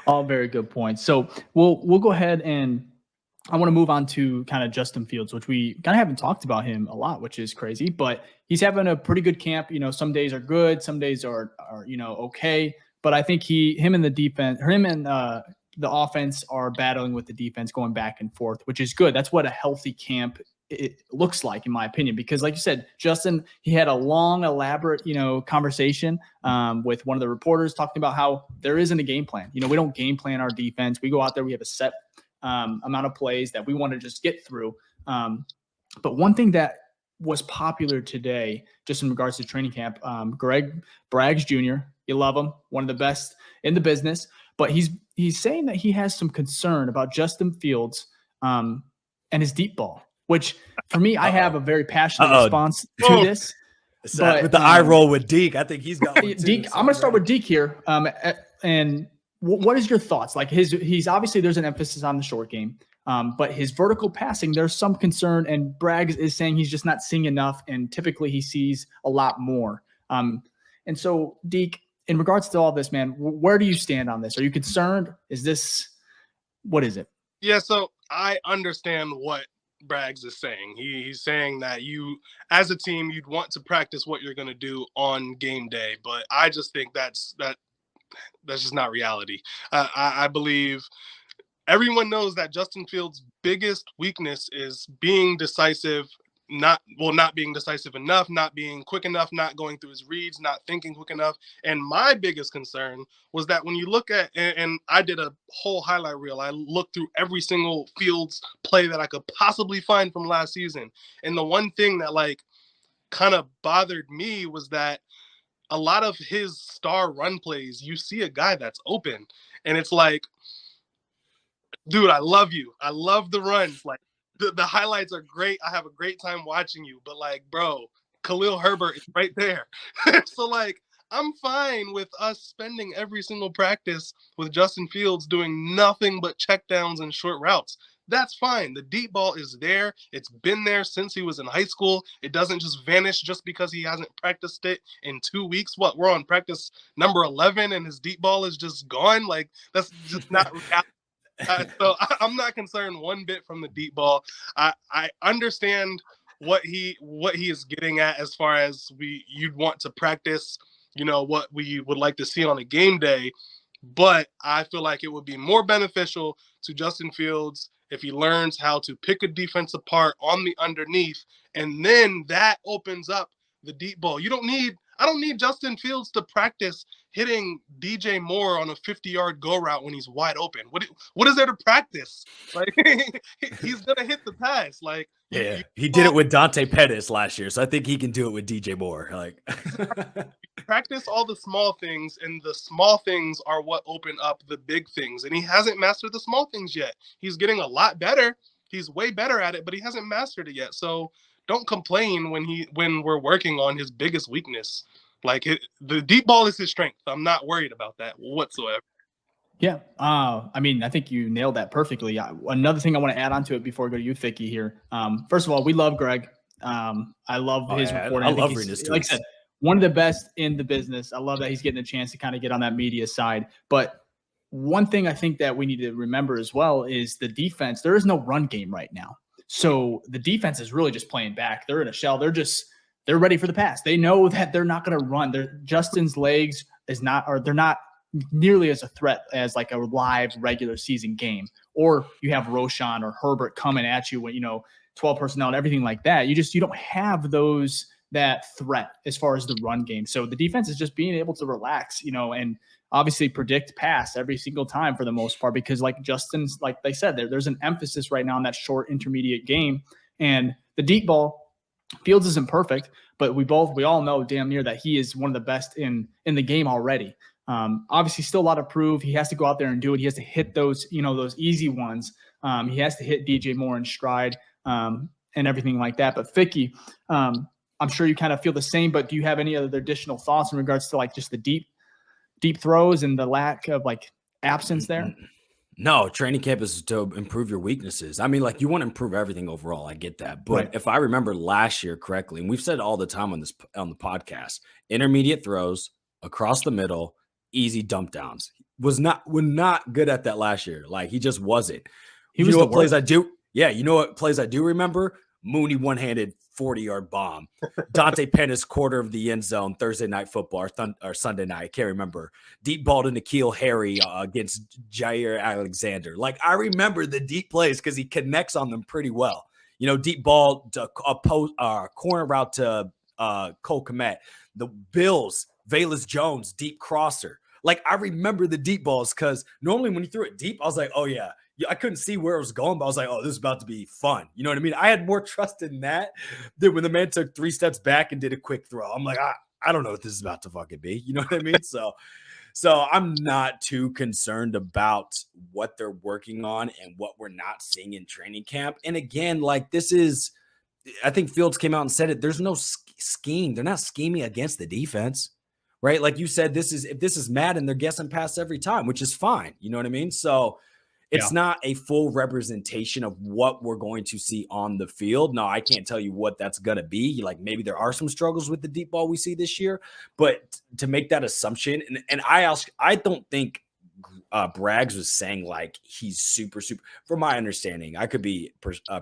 All very good points. So we'll go ahead and I want to move on to kind of Justin Fields, which we kind of haven't talked about him a lot, which is crazy, but he's having a pretty good camp. Some days are good, some days are okay. But I think him and the offense are battling with the defense, going back and forth, which is good. That's what a healthy camp it looks like, in my opinion, because like you said, Justin, he had a long, elaborate, conversation with one of the reporters talking about how there isn't a game plan. We don't game plan our defense. We go out there, we have a set amount of plays that we want to just get through. But one thing that was popular today, just in regards to training camp, Greg Braggs Jr., you love him, one of the best in the business, but he's saying that he has some concern about Justin Fields and his deep ball, which for me, I have a very passionate response to this. But with the eye roll with Deke, I think he's got one too. Deke, I'm going to start with Deke here. And what is your thoughts? Like he's obviously there's an emphasis on the short game, but his vertical passing, there's some concern, and Braggs is saying he's just not seeing enough, and typically he sees a lot more. And so, Deke, in regards to all this, man, where do you stand on this? Are you concerned? What is it? Yeah, so I understand what Braggs is saying. He's saying that you, as a team, you'd want to practice what you're going to do on game day, but I just think that's just not reality. I believe everyone knows that Justin Fields' biggest weakness is being decisive, not being decisive enough, not being quick enough, not going through his reads, not thinking quick enough. And my biggest concern was that when you look at, and I did a whole highlight reel, I looked through every single Fields play that I could possibly find from last season. And the one thing that like kind of bothered me was that a lot of his star run plays, you see a guy that's open, and it's like, dude, I love you. I love the runs. Like the highlights are great. I have a great time watching you, but like, bro, Khalil Herbert is right there. So like, I'm fine with us spending every single practice with Justin Fields doing nothing but checkdowns and short routes. That's fine. The deep ball is there. It's been there since he was in high school. It doesn't just vanish just because he hasn't practiced it in 2 weeks. We're on practice number 11 and his deep ball is just gone. Like, that's just not reality. So I'm not concerned one bit from the deep ball. I understand what he is getting at as far as you'd want to practice, what we would like to see on a game day. But I feel like it would be more beneficial to Justin Fields if he learns how to pick a defense apart on the underneath, and then that opens up the deep ball. I don't need Justin Fields to practice hitting DJ Moore on a 50-yard go route when he's wide open. What is there to practice? Like, he's going to hit the pass. Like, yeah, he did it with Dante Pettis last year, so I think he can do it with DJ Moore. Like, practice all the small things, and the small things are what open up the big things. And he hasn't mastered the small things yet. He's getting a lot better. He's way better at it, but he hasn't mastered it yet. So don't complain when we're working on his biggest weakness. Like, the deep ball is his strength. I'm not worried about that whatsoever. Yeah. I mean, I think you nailed that perfectly. Another thing I want to add on to it before we go to you, Ficky, here. First of all, we love Greg. I love his reporting. I love reading his tweets. Like I said, one of the best in the business. I love that he's getting a chance to kind of get on that media side. But one thing I think that we need to remember as well is the defense. There is no run game right now. So the defense is really just playing back. They're in a shell. They're ready for the pass. They know that they're not going to run. Justin's legs they're not nearly as a threat as like a live regular season game. Or you have Roshan or Herbert coming at you when 12 personnel and everything like that. You don't have those that threat as far as the run game. So the defense is just being able to relax, and obviously predict pass every single time for the most part, because like they said, there's an emphasis right now on that short intermediate game, and the deep ball. Fields isn't perfect, but we all know damn near that he is one of the best in the game already. Obviously still a lot to prove. He has to go out there and do it. He has to hit those, those easy ones. He has to hit DJ Moore in stride and everything like that. But Ficky, I'm sure you kind of feel the same, but do you have any other additional thoughts in regards to like just the deep throws and the lack of like absence there? No, training camp is to improve your weaknesses. I mean, like you want to improve everything overall. I get that. But Right. if I remember last year correctly, and we've said it all the time on the podcast, intermediate throws across the middle, easy dump downs. We're not good at that last year. Like he just wasn't. He was you know the what plays worst. I do? Yeah, you know what plays I do remember? Mooney one-handed 40-yard bomb. Dante Pennis quarter of the end zone Thursday night football or Sunday night. I can't remember. Deep ball to N'Keal Harry against Jair Alexander. Like I remember the deep plays because he connects on them pretty well. Deep ball to a corner route to Cole Kmet. The Bills, Velus Jones, deep crosser. Like I remember the deep balls because normally when you threw it deep, I was like, oh yeah. I couldn't see where it was going, but I was like, oh, this is about to be fun. You know what I mean? I had more trust in that than when the man took 3 steps back and did a quick throw. I'm like, I don't know what this is about to fucking be. You know what I mean? So I'm not too concerned about what they're working on and what we're not seeing in training camp. And again, like I think Fields came out and said it. There's no scheme. They're not scheming against the defense, right? Like you said, if this is Madden, they're guessing pass every time, which is fine. You know what I mean? So it's not a full representation of what we're going to see on the field. No, I can't tell you what that's going to be. Like maybe there are some struggles with the deep ball we see this year, but to make that assumption, and I don't think Braggs was saying like he's super, from my understanding, I could be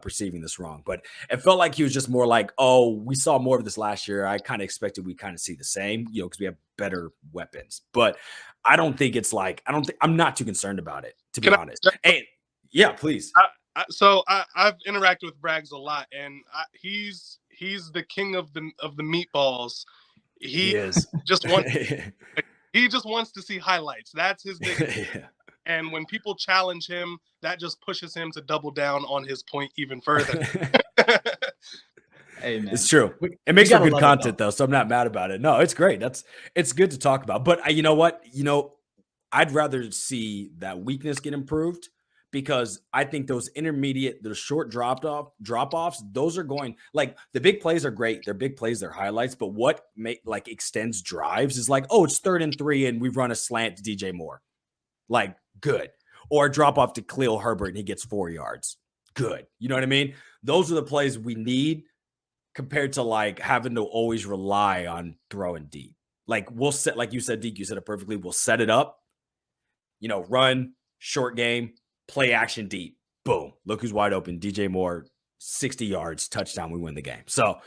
perceiving this wrong, but it felt like he was just more like, oh, we saw more of this last year. I kind of expected we kind of see the same, because we have better weapons, but I don't think it's like, I'm not too concerned about it, to be honest. Hey, yeah, please. I've interacted with Braggs a lot, and he's the king of the meatballs. He is just wants he just wants to see highlights. That's his big yeah. And when people challenge him, that just pushes him to double down on his point even further. Hey, man. It's true. It makes for good content, though, so I'm not mad about it. No, it's great. It's good to talk about. But you know what? I'd rather see that weakness get improved, because I think those short drop-offs, those are going, like, the big plays are great. They're big plays, they're highlights. But what extends drives is like, oh, it's 3rd and 3 and we run a slant to DJ Moore. Like, good. Or a drop-off to Khalil Herbert and he gets 4 yards. Good. You know what I mean? Those are the plays we need, compared to like having to always rely on throwing deep. Like we'll set, like you said, Deke, you said it perfectly. We'll set it up, run, short game, play action deep. Boom. Look who's wide open. DJ Moore, 60 yards, touchdown. We win the game. So,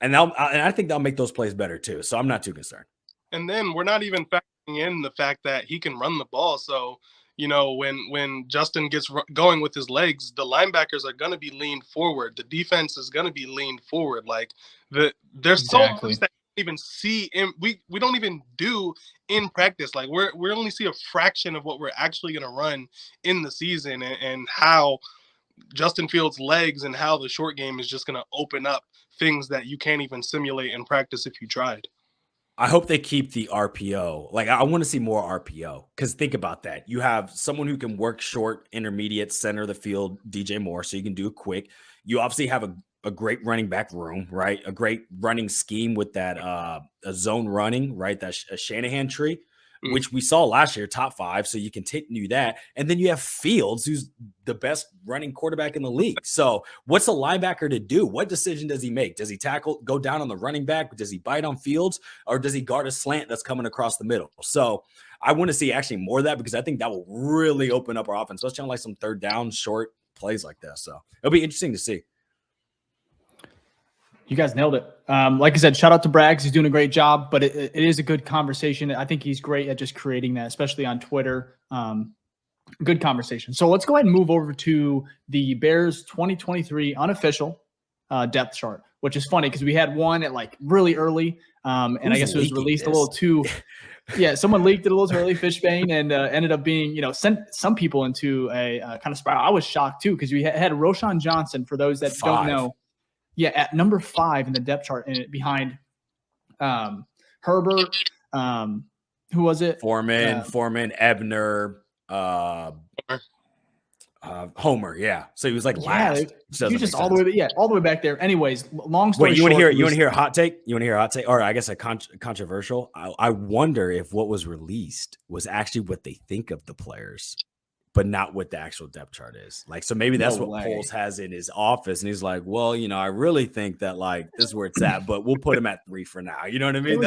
and I think that'll make those plays better too. So I'm not too concerned. And then we're not even factoring in the fact that he can run the ball. So, when Justin gets going with his legs, the linebackers are going to be leaned forward. The defense is going to be leaned forward. Like there's so much that you don't even see we don't even do in practice. Like we only see a fraction of what we're actually going to run in the season, and how Justin Fields' legs and how the short game is just going to open up things that you can't even simulate in practice if you tried. I hope they keep the RPO. Like, I want to see more RPO, because think about that. You have someone who can work short, intermediate, center of the field, DJ Moore, so you can do it quick. You obviously have a great running back room, right? A great running scheme with that a zone running, right? That a Shanahan tree, which we saw last year, top 5. So you continue that. And then you have Fields, who's the best running quarterback in the league. So what's a linebacker to do? What decision does he make? Does he go down on the running back? Does he bite on Fields? Or does he guard a slant that's coming across the middle? So I want to see actually more of that, because I think that will really open up our offense, especially on like some 3rd down short plays like that. So it'll be interesting to see. You guys nailed it. Like I said, shout out to Braggs. He's doing a great job, but it is a good conversation. I think he's great at just creating that, especially on Twitter. Good conversation. So let's go ahead and move over to the Bears 2023 unofficial depth chart, which is funny because we had one at like really early. And I guess it was released a little too. Yeah, someone leaked it a little too early, Fishbane, and ended up being, sent some people into a kind of spiral. I was shocked too because we had Roshan Johnson, for those that don't know. Yeah, at number 5 in the depth chart, and behind Herbert. Who was it? Foreman, Ebner, Homer. Yeah. So he was like last. You just all the way back there. Anyways, long story short. You want to hear a hot take? Or I guess a controversial? I wonder if what was released was actually what they think of the players, but not what the actual depth chart is. Like, so maybe that's what Poles has in his office. And he's like, well, I really think that like this is where it's at, but we'll put him at 3 for now. You know what I mean?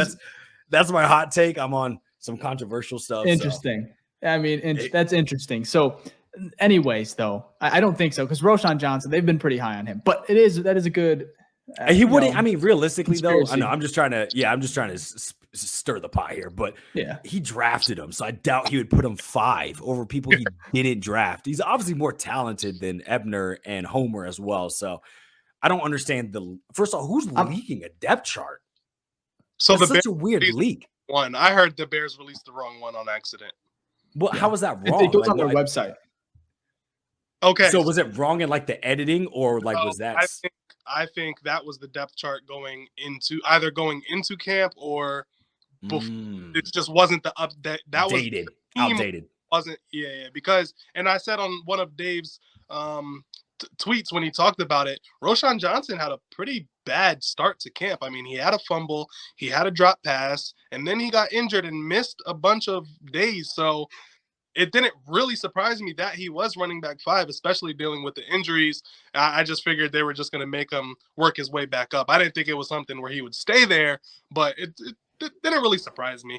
That's my hot take. I'm on some controversial stuff. Interesting. So. I mean, that's interesting. So anyways, though, I don't think so. Because Roshan Johnson, they've been pretty high on him, but that is a good, he wouldn't, I mean, realistically conspiracy. Though, I know I'm just trying to stir the pot here, but he drafted him. So I doubt he would put him 5 over people he didn't draft. He's obviously more talented than Ebner and Homer as well. So I don't understand first of all, who's leaking a depth chart? So that's such a weird leak. One, I heard the Bears released the wrong one on accident. Well, how was that wrong? It goes on their website. Okay. So was it wrong in like the editing, or like was that? I think that was the depth chart going into camp, or it just wasn't the update. That was outdated. Wasn't because, and I said on one of Dave's tweets when he talked about it, Roshan Johnson had a pretty bad start to camp. I mean, he had a fumble, he had a drop pass, and then he got injured and missed a bunch of days. So it didn't really surprise me that he was running back 5, especially dealing with the injuries. I just figured they were just going to make him work his way back up. I didn't think it was something where he would stay there, but it didn't really surprise me.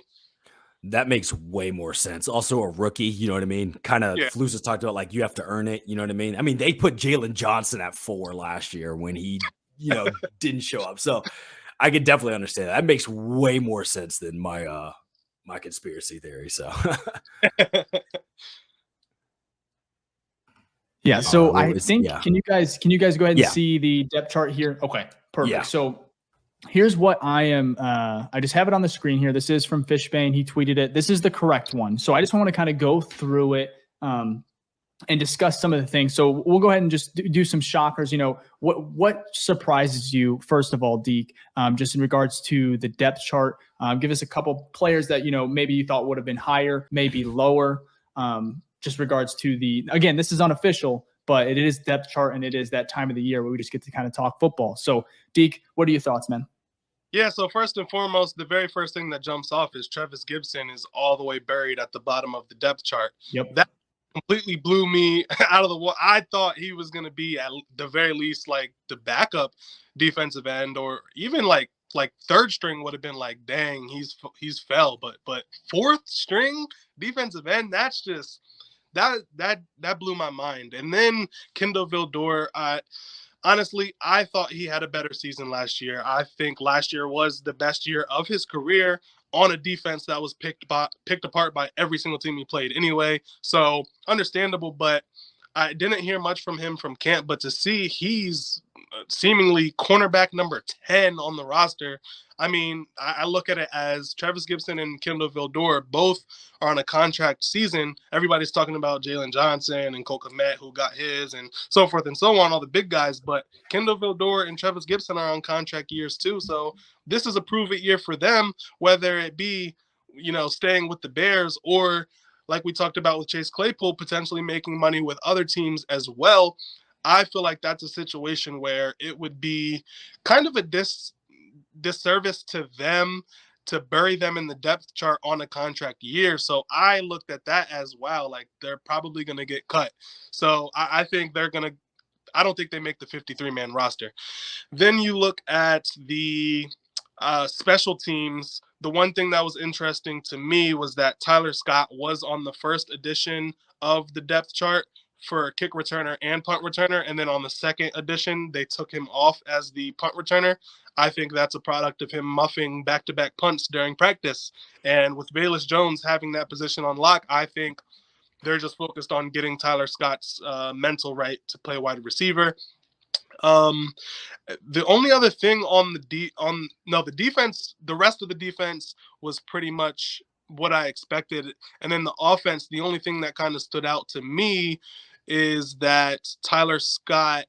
That makes way more sense. Also a rookie, you know what I mean? Kind of Flus has talked about like you have to earn it, you know what I mean? I mean, they put Jalen Johnson at 4 last year when he, didn't show up. So I could definitely understand that. That makes way more sense than my my conspiracy theory. So yeah. So I think can you guys go ahead and see the depth chart here? Okay, perfect. Yeah. So here's what I am. I just have it on the screen here. This is from Fishbane. He tweeted it. This is the correct one. So I just want to kind of go through it and discuss some of the things. So we'll go ahead and just do some shockers. What surprises you, first of all, Deke, just in regards to the depth chart? Give us a couple players that, maybe you thought would have been higher, maybe lower, just regards to again, this is unofficial, but it is depth chart and it is that time of the year where we just get to kind of talk football. So Deke, what are your thoughts, man? Yeah, so first and foremost, the very first thing that jumps off is Travis Gibson is all the way buried at the bottom of the depth chart. Yep. That completely blew me out of the water. I thought he was going to be at the very least like the backup defensive end, or even like third string would have been like, dang, he's fell. But 4th string defensive end, that's just that blew my mind. And then Kendall Vildor, honestly, I thought he had a better season last year. I think last year was the best year of his career on a defense that was picked apart by every single team he played anyway. So understandable, but I didn't hear much from him from camp. But to see he's seemingly cornerback number 10 on the roster, I mean, I look at it as Travis Gibson and Kendall Vildor both are on a contract season. Everybody's talking about Jalen Johnson and Cole Kmet, who got his, and so forth and so on, all the big guys. But Kendall Vildor and Travis Gibson are on contract years too. So this is a prove-it year for them, whether it be, staying with the Bears or, like we talked about with Chase Claypool, potentially making money with other teams as well. I feel like that's a situation where it would be kind of a disservice to them to bury them in the depth chart on a contract year. So I looked at that as, wow, like they're probably going to get cut. So I think I don't think they make the 53-man roster. Then you look at the special teams. The one thing that was interesting to me was that Tyler Scott was on the first edition of the depth chart for kick returner and punt returner. And then on the second edition, they took him off as the punt returner. I think that's a product of him muffing back-to-back punts during practice. And with Velus Jones having that position on lock, I think they're just focused on getting Tyler Scott's mental right to play wide receiver. The only other thing on the defense, the rest of the defense was pretty much what I expected. And then the offense, the only thing that kind of stood out to me is that Tyler Scott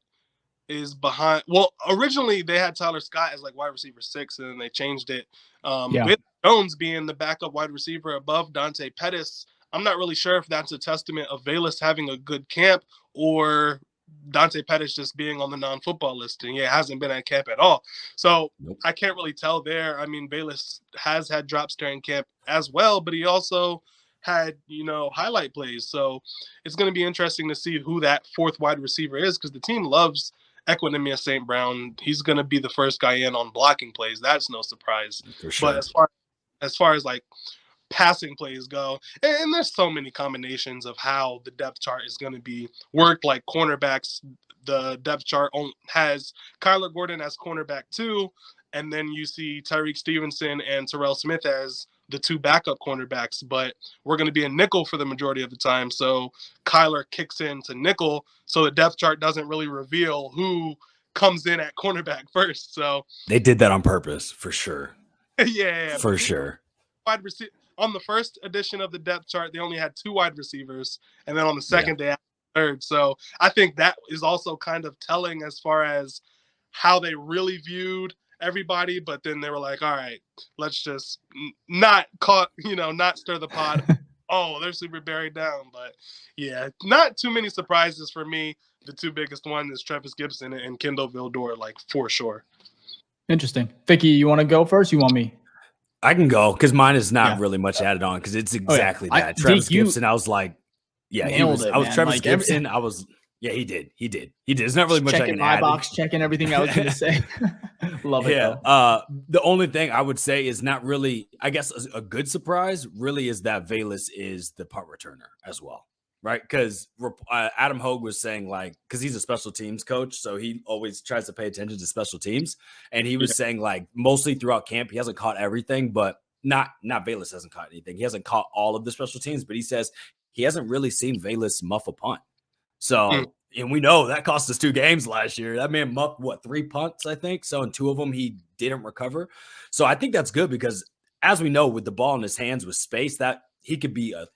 is behind. Well, originally they had Tyler Scott as like wide receiver 6, and then they changed it. With Jones being the backup wide receiver above Dante Pettis. I'm not really sure if that's a testament of Velus having a good camp or Dante Pettis just being on the non-football list, and it hasn't been at camp at all. So I can't really tell there. I mean, Velus has had drops during camp as well, but he also had, highlight plays. So it's going to be interesting to see who that fourth wide receiver is, because the team loves Equinemius St. Brown. He's going to be the first guy in on blocking plays. That's no surprise. For sure. But as far as like passing plays go, and there's so many combinations of how the depth chart is going to be worked. Like cornerbacks, the depth chart has Kyler Gordon as cornerback 2, and then you see Tyreek Stevenson and Terrell Smith as the 2 backup cornerbacks, but we're going to be in nickel for the majority of the time. So Kyler kicks into nickel, so the depth chart doesn't really reveal who comes in at cornerback first. So they did that on purpose, for sure. Yeah, for sure. Wide receiver on the first edition of the depth chart, they only had 2 wide receivers, and then on the second they had 3rd. So I think that is also kind of telling as far as how they really viewed everybody. But then they were like, all right, let's just not stir the pot. Oh, they're super buried down. But yeah, not too many surprises for me. The 2 biggest ones is Travis Gibson and Kendall Vildor, like, for sure. Interesting. Vicky, you want to go first? You want me? I can go, because mine is not really much added on, because it's exactly that. Travis Gibson, I was like, I was Travis Gibson. I was, he did. It's not really much I can add. Box, checking everything I was going to say. Love it. Yeah. The only thing I would say is not really, I guess, a good surprise really is that Velus is the punt returner as well. Right, because Adam Hogue was saying, like, because he's a special teams coach, so he always tries to pay attention to special teams, and he was saying, like, mostly throughout camp he hasn't caught everything, but not Velus hasn't caught anything. He hasn't caught all of the special teams, but he says he hasn't really seen Velus muff a punt. So, and we know that cost us 2 games last year. That man muffed 3 punts, I think. So, in 2 of them he didn't recover. So I think that's good, because as we know, with the ball in his hands with space, that he could be a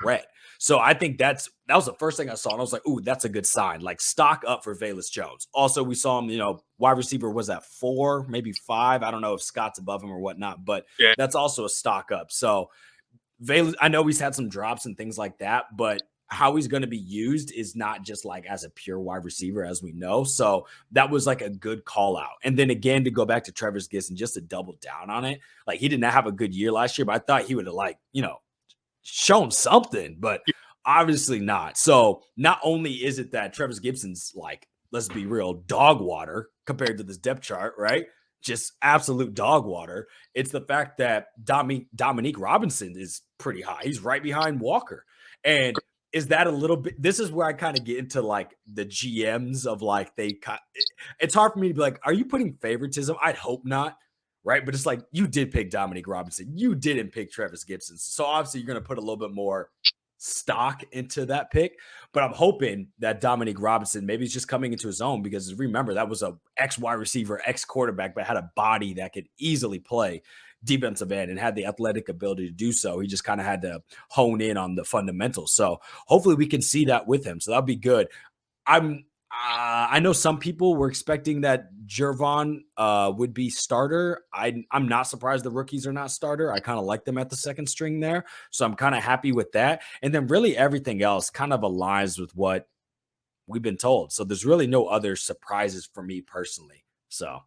threat. So I think that was the first thing I saw, and I was like, ooh, that's a good sign. Like, stock up for Velus Jones. Also, we saw him, wide receiver was at 4, maybe 5. I don't know if Scott's above him or whatnot, but that's also a stock up. So Velus, I know he's had some drops and things like that, but how he's going to be used is not just like as a pure wide receiver, as we know. So that was like a good call out. And then again, to go back to Travis Gibson, just to double down on it, like, he did not have a good year last year, but I thought he would have shown something, but obviously not. So not only is it that Travis Gibson's, like, let's be real, dog water compared to this depth chart, right? Just absolute dog water. It's the fact that Dominique Robinson is pretty high. He's right behind Walker. And is that a little bit, this is where I kind of get into, like, the GMs of, like, it's hard for me to be like, are you putting favoritism? I'd hope not. Right. But it's like, you did pick Dominique Robinson. You didn't pick Travis Gibson. So obviously you're going to put a little bit more stock into that pick. But I'm hoping that Dominique Robinson maybe is just coming into his own, because remember, that was a ex-wide receiver, ex-quarterback, but had a body that could easily play defensive end and had the athletic ability to do so. He just kind of had to hone in on the fundamentals. So hopefully we can see that with him. So that'll be good. I know some people were expecting that Jervon would be starter. I'm not surprised the rookies are not starter. I kind of like them at the second string there. So I'm kind of happy with that. And then really everything else kind of aligns with what we've been told. So there's really no other surprises for me personally. So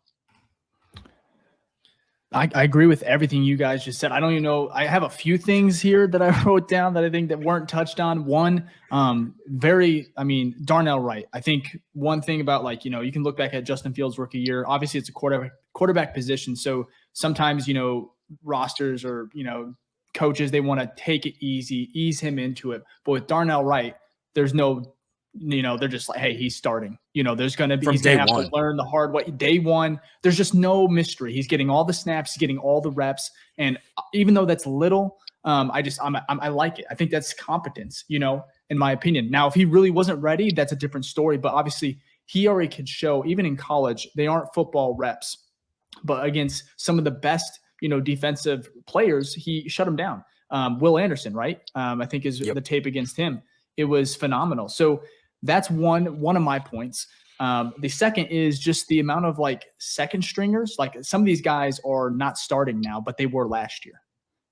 I agree with everything you guys just said. I don't even know. I have a few things here that I wrote down that I think that weren't touched on. One, Darnell Wright. I think one thing about, like, you can look back at Justin Fields' rookie year. Obviously, it's a quarterback position. So sometimes, rosters or, coaches, they want to take it easy, ease him into it. But with Darnell Wright, there's no, they're just like, hey, he's starting. There's going to be, he's going to have to learn the hard way. Day one, there's just no mystery. He's getting all the snaps, he's getting all the reps. And even though that's little, I like it. I think that's competence, in my opinion. Now, if he really wasn't ready, that's a different story. But obviously, he already could show, even in college, they aren't football reps, but against some of the best, defensive players, he shut them down. Will Anderson, right? I think is the tape against him. It was phenomenal. So that's one of my points. The second is just the amount of like second stringers. Like some of these guys are not starting now, but they were last year.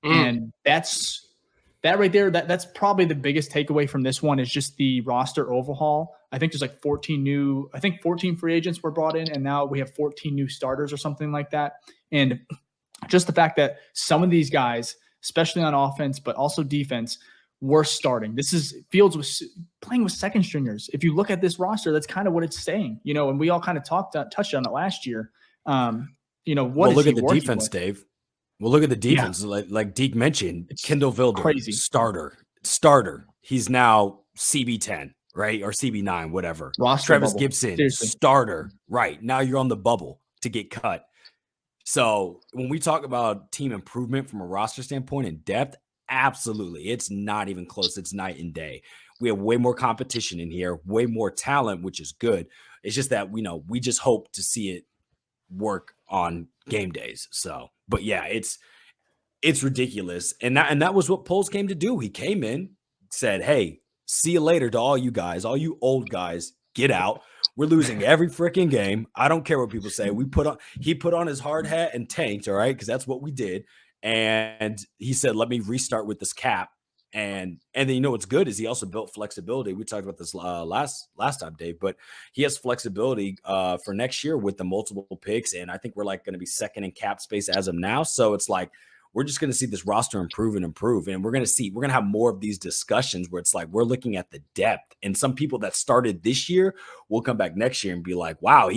And that right there, that's probably the biggest takeaway from this one is just the roster overhaul. I think there's like 14 free agents were brought in, and now we have 14 new starters or something like that. And just the fact that some of these guys, especially on offense, but also defense, were starting. Fields was playing with second stringers. If you look at this roster, that's kind of what it's saying, and we all kind of touched on it last year. Look at the defense, Dave. Well, look at the defense. Yeah. Like Deke mentioned, it's Kendall Vilder, crazy starter. He's now CB10, right? Or CB9, whatever. Travis bubble. Gibson, seriously. Starter. Right. Now you're on the bubble to get cut. So when we talk about team improvement from a roster standpoint and depth, absolutely. It's not even close. It's night and day. We have way more competition in here, way more talent, which is good. It's just that, we just hope to see it work on game days. So, but yeah, it's ridiculous. And that was what Poles came to do. He came in, said, hey, see you later to all you guys, all you old guys, get out. We're losing every freaking game. I don't care what people say. He put on his hard hat and tanked, all right, because that's what we did. And he said, let me restart with this cap. And then what's good is he also built flexibility. We talked about this last time, Dave, but he has flexibility for next year with the multiple picks. And I think we're like going to be second in cap space as of now. So it's like we're just going to see this roster improve. And we're going to have more of these discussions where it's like we're looking at the depth. And some people that started this year will come back next year and be like, wow,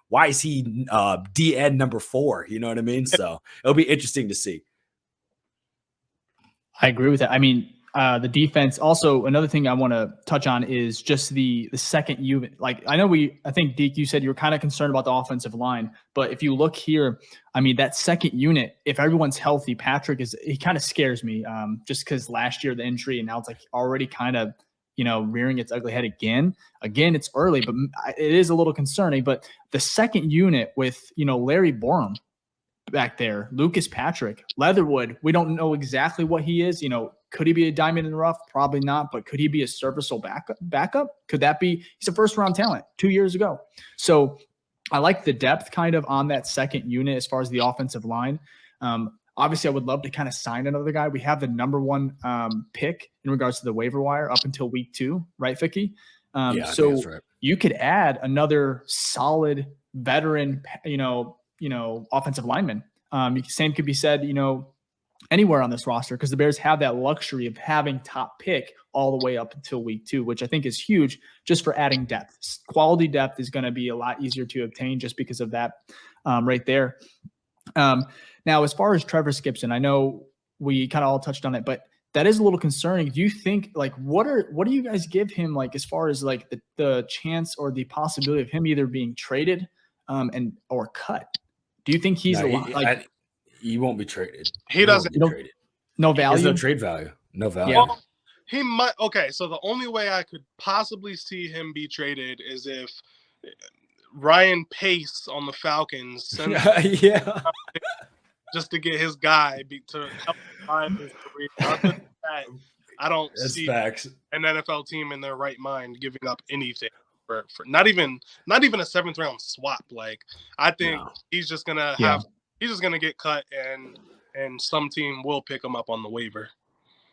why is he D-Ed number 4? You know what I mean? So it'll be interesting to see. I agree with that. I mean, the defense. Also, another thing I want to touch on is just the second unit. Like I think Deke, you said you were kind of concerned about the offensive line, but if you look here, I mean, that second unit, if everyone's healthy, Patrick he kind of scares me just because last year the injury, and now it's like already kind of, rearing its ugly head again. Again, it's early, but it is a little concerning. But the second unit with, Larry Borum back there, Lucas Patrick, Leatherwood, we don't know exactly what he is. Could he be a diamond in the rough? Probably not. But could he be a serviceable backup? Could that be? He's a first-round talent 2 years ago. So I like the depth kind of on that second unit as far as the offensive line. Obviously, I would love to kind of sign another guy. We have the number 1 pick in regards to the waiver wire up until week 2, right, Ficky? So that's right. You could add another solid veteran, offensive lineman. Same could be said, anywhere on this roster, because the Bears have that luxury of having top pick all the way up until week 2, which I think is huge just for adding depth. Quality depth is going to be a lot easier to obtain just because of that right there. Now, as far as Travis Gibson, I know we kind of all touched on it, but that is a little concerning. Do you think, like, what do you guys give him, like, as far as like the chance or the possibility of him either being traded or cut? Do you think he's he won't be traded? He doesn't. Traded. No value. There's no trade value. No value. Yeah. Well, he might. Okay, so the only way I could possibly see him be traded is if Ryan Pace on the Falcons sends just to get his guy to help find his career. Other than that, I don't see facts. An NFL team in their right mind giving up anything for not even a 7th round swap. Like, I think he's just gonna get cut, and some team will pick him up on the waiver.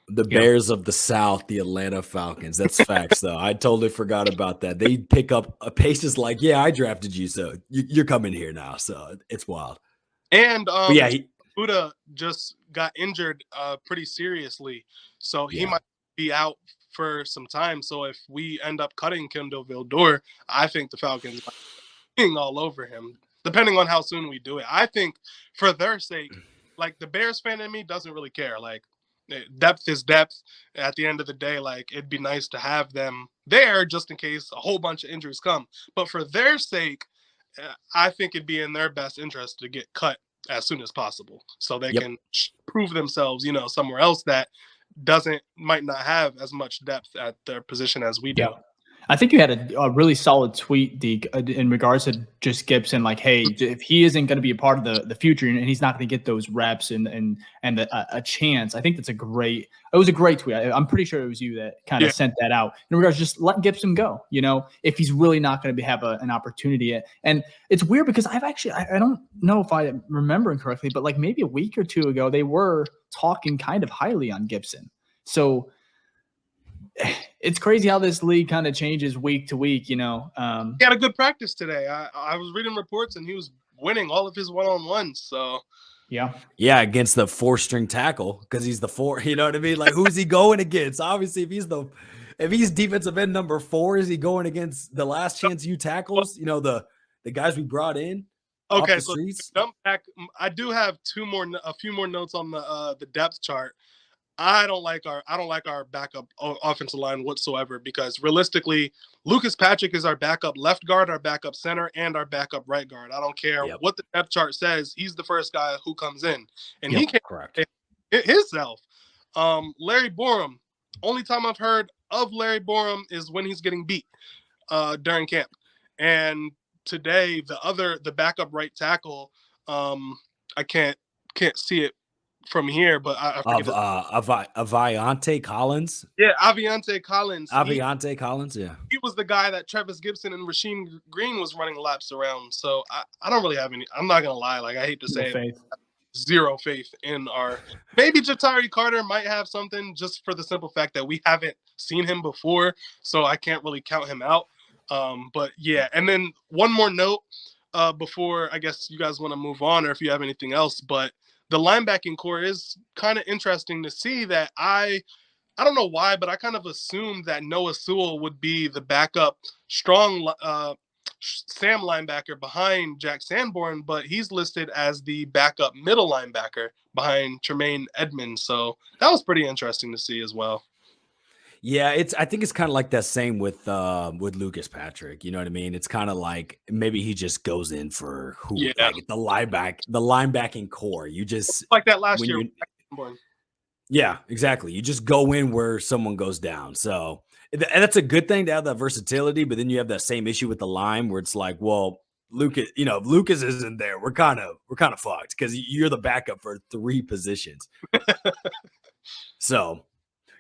The Bears of the South, the Atlanta Falcons. That's facts, though. I totally forgot about that. They pick up a Pace like, I drafted you, so you're coming here now. So it's wild. And Buda just got injured pretty seriously, so he might be out for some time. So if we end up cutting Kendall Vilder, I think the Falcons might be all over him, depending on how soon we do it. I think for their sake, like, the Bears fan in me doesn't really care. Like, depth is depth. At the end of the day, like, it'd be nice to have them there just in case a whole bunch of injuries come. But for their sake, I think it'd be in their best interest to get cut as soon as possible, so they can prove themselves, somewhere else that might not have as much depth at their position as we do. I think you had a really solid tweet, Deke, in regards to just Gibson. Like, hey, if he isn't going to be a part of the future and he's not going to get those reps and a chance, I think that's it was a great tweet. I'm pretty sure it was you that kind of sent that out in regards to just let Gibson go, if he's really not going to have an opportunity. And it's weird because I don't know if I remember incorrectly, but like maybe a week or two ago, they were talking kind of highly on Gibson. So it's crazy how this league kind of changes week to week, He had a good practice today. I was reading reports and he was winning all of his one-on-ones. So yeah, against the 4-string tackle because he's the 4. You know what I mean? Like, who's he going against? Obviously, if he's defensive end number 4, is he going against the last chance you tackles? The guys we brought in. Okay, so jump back. I do have a few more notes on the depth chart. I don't like our backup offensive line whatsoever because realistically, Lucas Patrick is our backup left guard, our backup center, and our backup right guard. I don't care what the depth chart says. He's the first guy who comes in, and he can't correct himself. Larry Borum. Only time I've heard of Larry Borum is when he's getting beat during camp. And today, the backup right tackle, I can't see it from here, but I forget Aviante Collins. Yeah, Aviante Collins. Yeah. He was the guy that Travis Gibson and Rasheem Green was running laps around. So I don't really have any. I'm not gonna lie. Like I hate to say it, zero faith in our. Maybe Jatari Carter might have something just for the simple fact that we haven't seen him before, so I can't really count him out. But yeah, and then one more note before I guess you guys want to move on, or if you have anything else, but. The linebacking core is kind of interesting to see that I don't know why, but I kind of assumed that Noah Sewell would be the backup strong Sam linebacker behind Jack Sanborn, but he's listed as the backup middle linebacker behind Tremaine Edmonds. So that was pretty interesting to see as well. Yeah, I think it's kind of like that same with Lucas Patrick. You know what I mean? It's kind of like maybe he just goes in for like the linebacking core. You just like that last year. Yeah, exactly. You just go in where someone goes down. So and that's a good thing to have that versatility. But then you have that same issue with the line where it's like, well, Lucas, if Lucas isn't there, we're kind of fucked because you're the backup for 3 positions. So.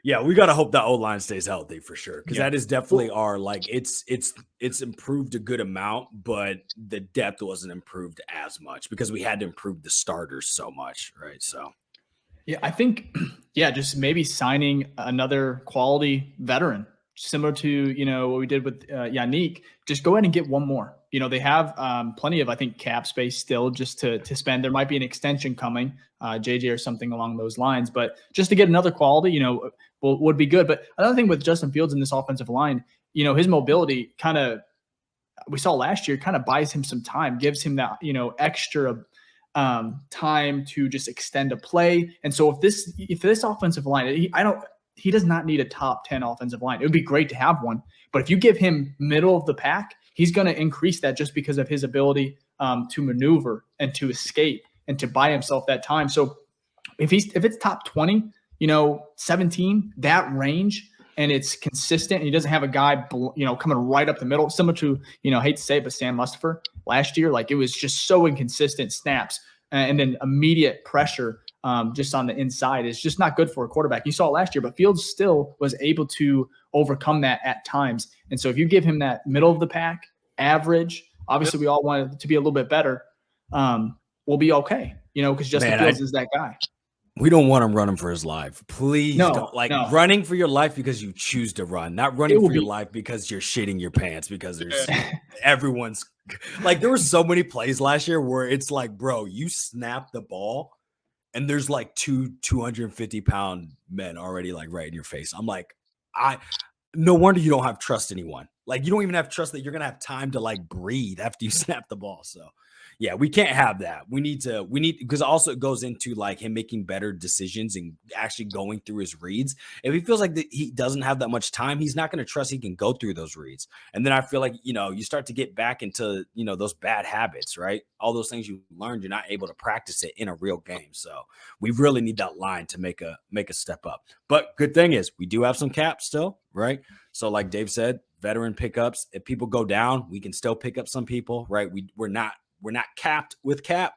Yeah, we got to hope that O-line stays healthy for sure because that is definitely our it's improved a good amount, but the depth wasn't improved as much because we had to improve the starters so much, right? So, yeah, I think just maybe signing another quality veteran similar to what we did with Yannick. Just go ahead and get one more. They have plenty of, I think, cap space still just to spend. There might be an extension coming, JJ or something along those lines. But just to get another quality, would be good. But another thing with Justin Fields in this offensive line, his mobility kind of, we saw last year, kind of buys him some time, gives him that, extra time to just extend a play. And so if this offensive line, he does not need a top 10 offensive line. It would be great to have one. But if you give him middle of the pack, he's going to increase that just because of his ability to maneuver and to escape and to buy himself that time. So if it's top 20, 17, that range, and it's consistent, and he doesn't have a guy, coming right up the middle, similar to, I hate to say it, but Sam Mustipher last year, like it was just so inconsistent snaps and then immediate pressure just on the inside is just not good for a quarterback. You saw it last year, but Fields still was able to overcome that at times. And so if you give him that middle of the pack, average, obviously we all want it to be a little bit better, we'll be okay, because Justin Fields is that guy. We don't want him running for his life. Please don't. Running for your life because you choose to run, not running for your life because you're shitting your pants because there's everyone's like, there were so many plays last year where it's like, bro, you snap the ball and there's like 250-pound men already like right in your face. I'm like, no wonder you don't have trust anyone. Like you don't even have trust that you're going to have time to like breathe after you snap the ball. So yeah, we can't have that. We need because also it goes into like him making better decisions and actually going through his reads. If he feels like that he doesn't have that much time, he's not going to trust he can go through those reads. And then I feel like, you start to get back into, those bad habits, right? All those things you learned, you're not able to practice it in a real game. So we really need that line to make a step up. But good thing is we do have some cap still, right? So like Dave said, veteran pickups. If people go down, we can still pick up some people, right? We're not capped with cap.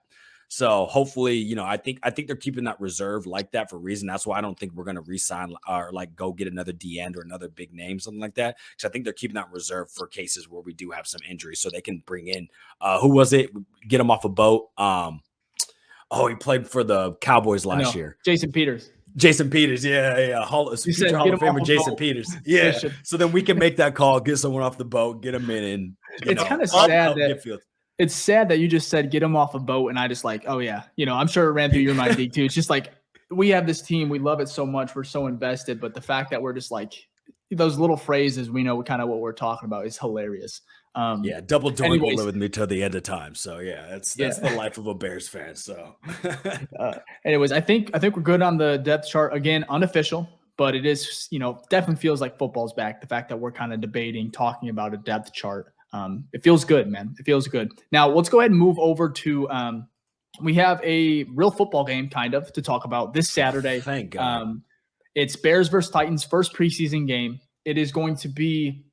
So hopefully, I think they're keeping that reserve like that for a reason. That's why I don't think we're going to re-sign or like go get another D end or another big name, something like that. Because I think they're keeping that reserve for cases where we do have some injuries, so they can bring in who was it? Get him off a boat. He played for the Cowboys last year. Jason Peters. Yeah. Hall of Famer Jason Peters. Yeah. So then we can make that call, get someone off the boat, get him in, and it's kind of sad that it's sad that you just said get him off a boat, and I just like, oh yeah, I'm sure it ran through your mind, Deke, too. It's just like we have this team, we love it so much, we're so invested, but the fact that we're just like those little phrases, we know kind of what we're talking about is hilarious. Double Doink will live with me till the end of time. So that's the life of a Bears fan. So, anyways, I think we're good on the depth chart. Again, unofficial, but it is definitely feels like football's back. The fact that we're kind of talking about a depth chart, it feels good, man. It feels good. Now let's go ahead and move over to we have a real football game kind of to talk about this Saturday. Thank God. It's Bears versus Titans, first preseason game. It is going to be,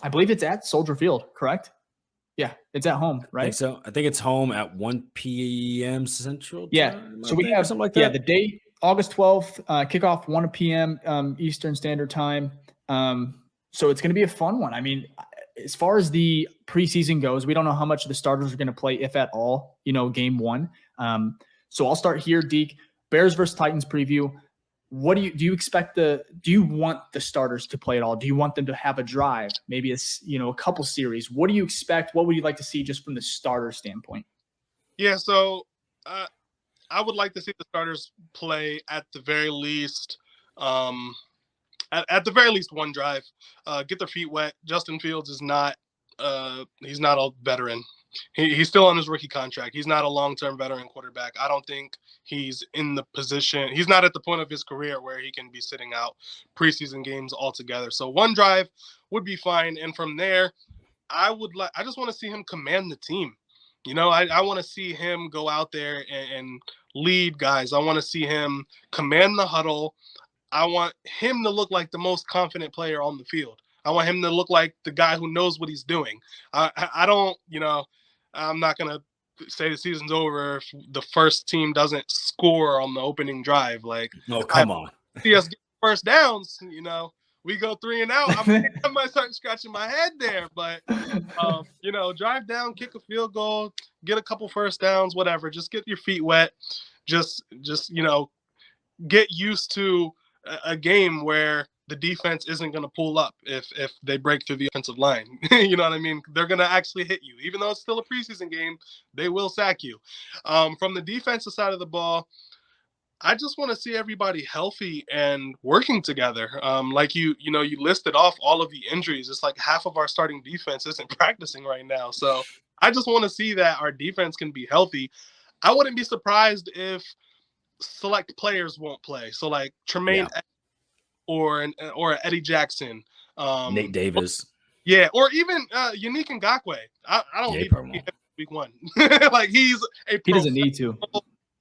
I believe it's at Soldier Field, correct? Yeah, it's at home, right? I think so. I think it's home at 1 p.m. Central time. Yeah, so we have something like that. Yeah, the date, August 12th, kickoff 1 p.m. Eastern Standard Time. So it's going to be a fun one. I mean, as far as the preseason goes, we don't know how much the starters are going to play, if at all, game one. So I'll start here, Deke. Bears versus Titans preview. What do you expect do you want the starters to play at all? Do you want them to have a drive, maybe a couple series? What do you expect? What would you like to see just from the starter standpoint? Yeah, so I would like to see the starters play at the very least, at the very least one drive, get their feet wet. Justin Fields is not, he's not a veteran. He's still on his rookie contract. He's not a long-term veteran quarterback. I don't think he's in the position. He's not at the point of his career where he can be sitting out preseason games altogether. So one drive would be fine. And from there, I just want to see him command the team. I want to see him go out there and lead guys. I want to see him command the huddle. I want him to look like the most confident player on the field. I want him to look like the guy who knows what he's doing. I don't, I'm not going to say the season's over if the first team doesn't score on the opening drive. Like, no, come on. See us get first downs, we go 3 and out. I might start scratching my head there, but, drive down, kick a field goal, get a couple first downs, whatever. Just get your feet wet. Just get used to a game where the defense isn't going to pull up if they break through the offensive line. You know what I mean? They're going to actually hit you. Even though it's still a preseason game, they will sack you. From the defensive side of the ball, I just want to see everybody healthy and working together. Like you listed off all of the injuries. It's like half of our starting defense isn't practicing right now. So I just want to see that our defense can be healthy. I wouldn't be surprised if select players won't play. So like Tremaine or Eddie Jackson, Nate Davis, or even Unique Ngakoue. I don't need him week one. Like he doesn't need to.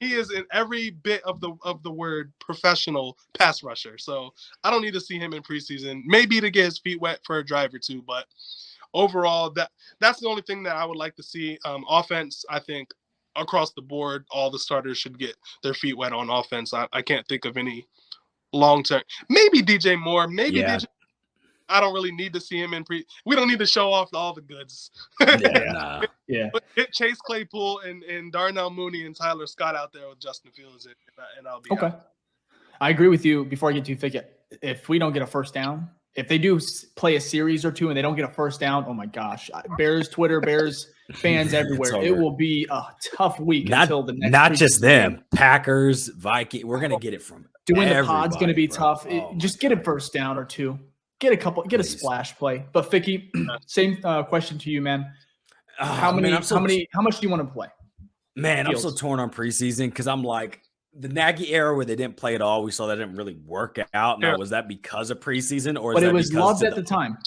He is in every bit of the word professional pass rusher. So I don't need to see him in preseason. Maybe to get his feet wet for a drive or two, but overall, that's the only thing that I would like to see. Offense, I think across the board, all the starters should get their feet wet on offense. I can't think of any long term. Maybe DJ Moore. Maybe DJ. I don't really need to see him in we don't need to show off all the goods. Yeah. But get Chase Claypool and Darnell Mooney and Tyler Scott out there with Justin Fields, and I'll be okay. happy. I agree with you. Before I get too thick, if we don't get a first down, if they do play a series or two and they don't get a first down, oh my gosh, Bears Twitter, Bears fans everywhere. It will be a tough week until the next. Not just them, Packers, Vikings. We're gonna get it from doing the pod's going to be tough. Just get a first down or two. Get a splash play. But Ficky, same question to you, man. How much do you want to play? Man, Fields. I'm so torn on preseason because I'm like the Nagy era where they didn't play at all. We saw that didn't really work out. Now, was that because of preseason or? It was loved at the time.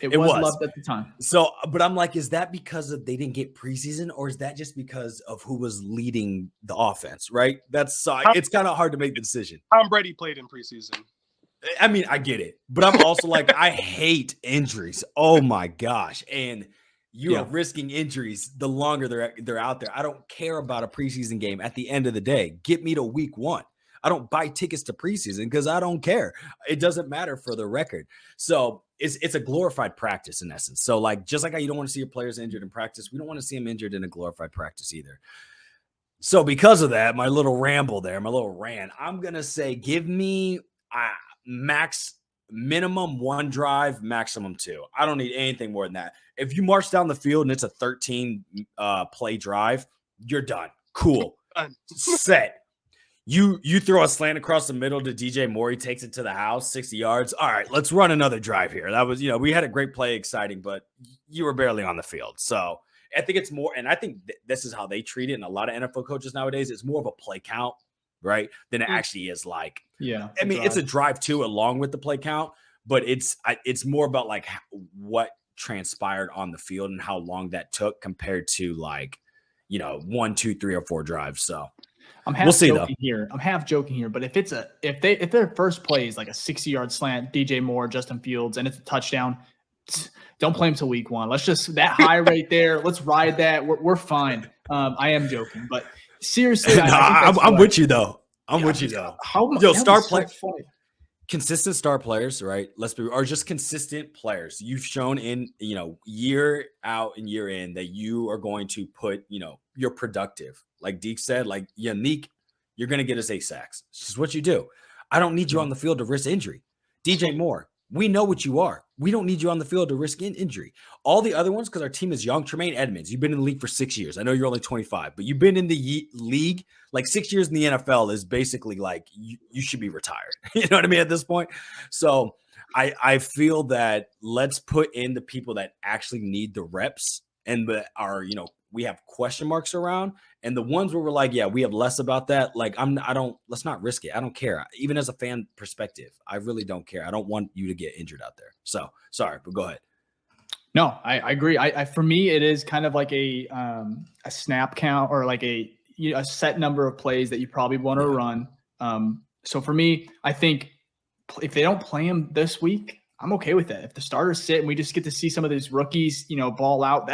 It was loved at the time. So, but I'm like, is that because they didn't get preseason, or is that just because of who was leading the offense? Right? It's kind of hard to make the decision. Tom Brady played in preseason. I mean, I get it, but I'm also like, I hate injuries. Oh my gosh. And you are risking injuries the longer they're out there. I don't care about a preseason game at the end of the day. Get me to week 1. I don't buy tickets to preseason because I don't care. It doesn't matter for the record. So it's a glorified practice in essence. So like, just like how you don't want to see your players injured in practice, we don't want to see them injured in a glorified practice either. So because of that, my little ramble there, my little rant, I'm going to say, give me minimum 1 drive, maximum 2. I don't need anything more than that. If you march down the field and it's a 13 play drive, you're done. Cool. Set. You throw a slant across the middle to DJ Moore. He takes it to the house, 60 yards. All right, let's run another drive here. That was, we had a great play, exciting, but you were barely on the field. So I think it's more, and I think this is how they treat it. And a lot of NFL coaches nowadays, it's more of a play count, right? Than it actually is like, I mean, it's a drive too, along with the play count, but it's more about like what transpired on the field and how long that took compared to like, 1, 2, 3, or 4 drives. So we'll see joking here. I'm half joking here, but if their first play is like a 60-yard slant, DJ Moore, Justin Fields, and it's a touchdown, don't play him till week 1. Let's just that high right there. Let's ride that. We're fine. I am joking, but seriously, I'm with you though. I'm with you though. Star player, consistent star players, right? Are just consistent players. You've shown in year out and year in that you are going to put you're productive. Like Deke said, like Unique, you're going to get us 8 sacks. It's just what you do. I don't need you on the field to risk injury. DJ Moore, we know what you are. We don't need you on the field to risk injury. All the other ones, because our team is young. Tremaine Edmonds, you've been in the league for 6 years. I know you're only 25, but you've been in the league. Like 6 years in the NFL is basically like you should be retired. You know what I mean at this point? So I feel that let's put in the people that actually need the reps and are, we have question marks around, and the ones where we're like, yeah, we have less about that. Like let's not risk it. I don't care. Even as a fan perspective, I really don't care. I don't want you to get injured out there. So sorry, but go ahead. No, I agree. For me, it is kind of like a snap count or like a set number of plays that you probably want to run. So for me, I think if they don't play him this week, I'm okay with that. If the starters sit and we just get to see some of these rookies, ball out,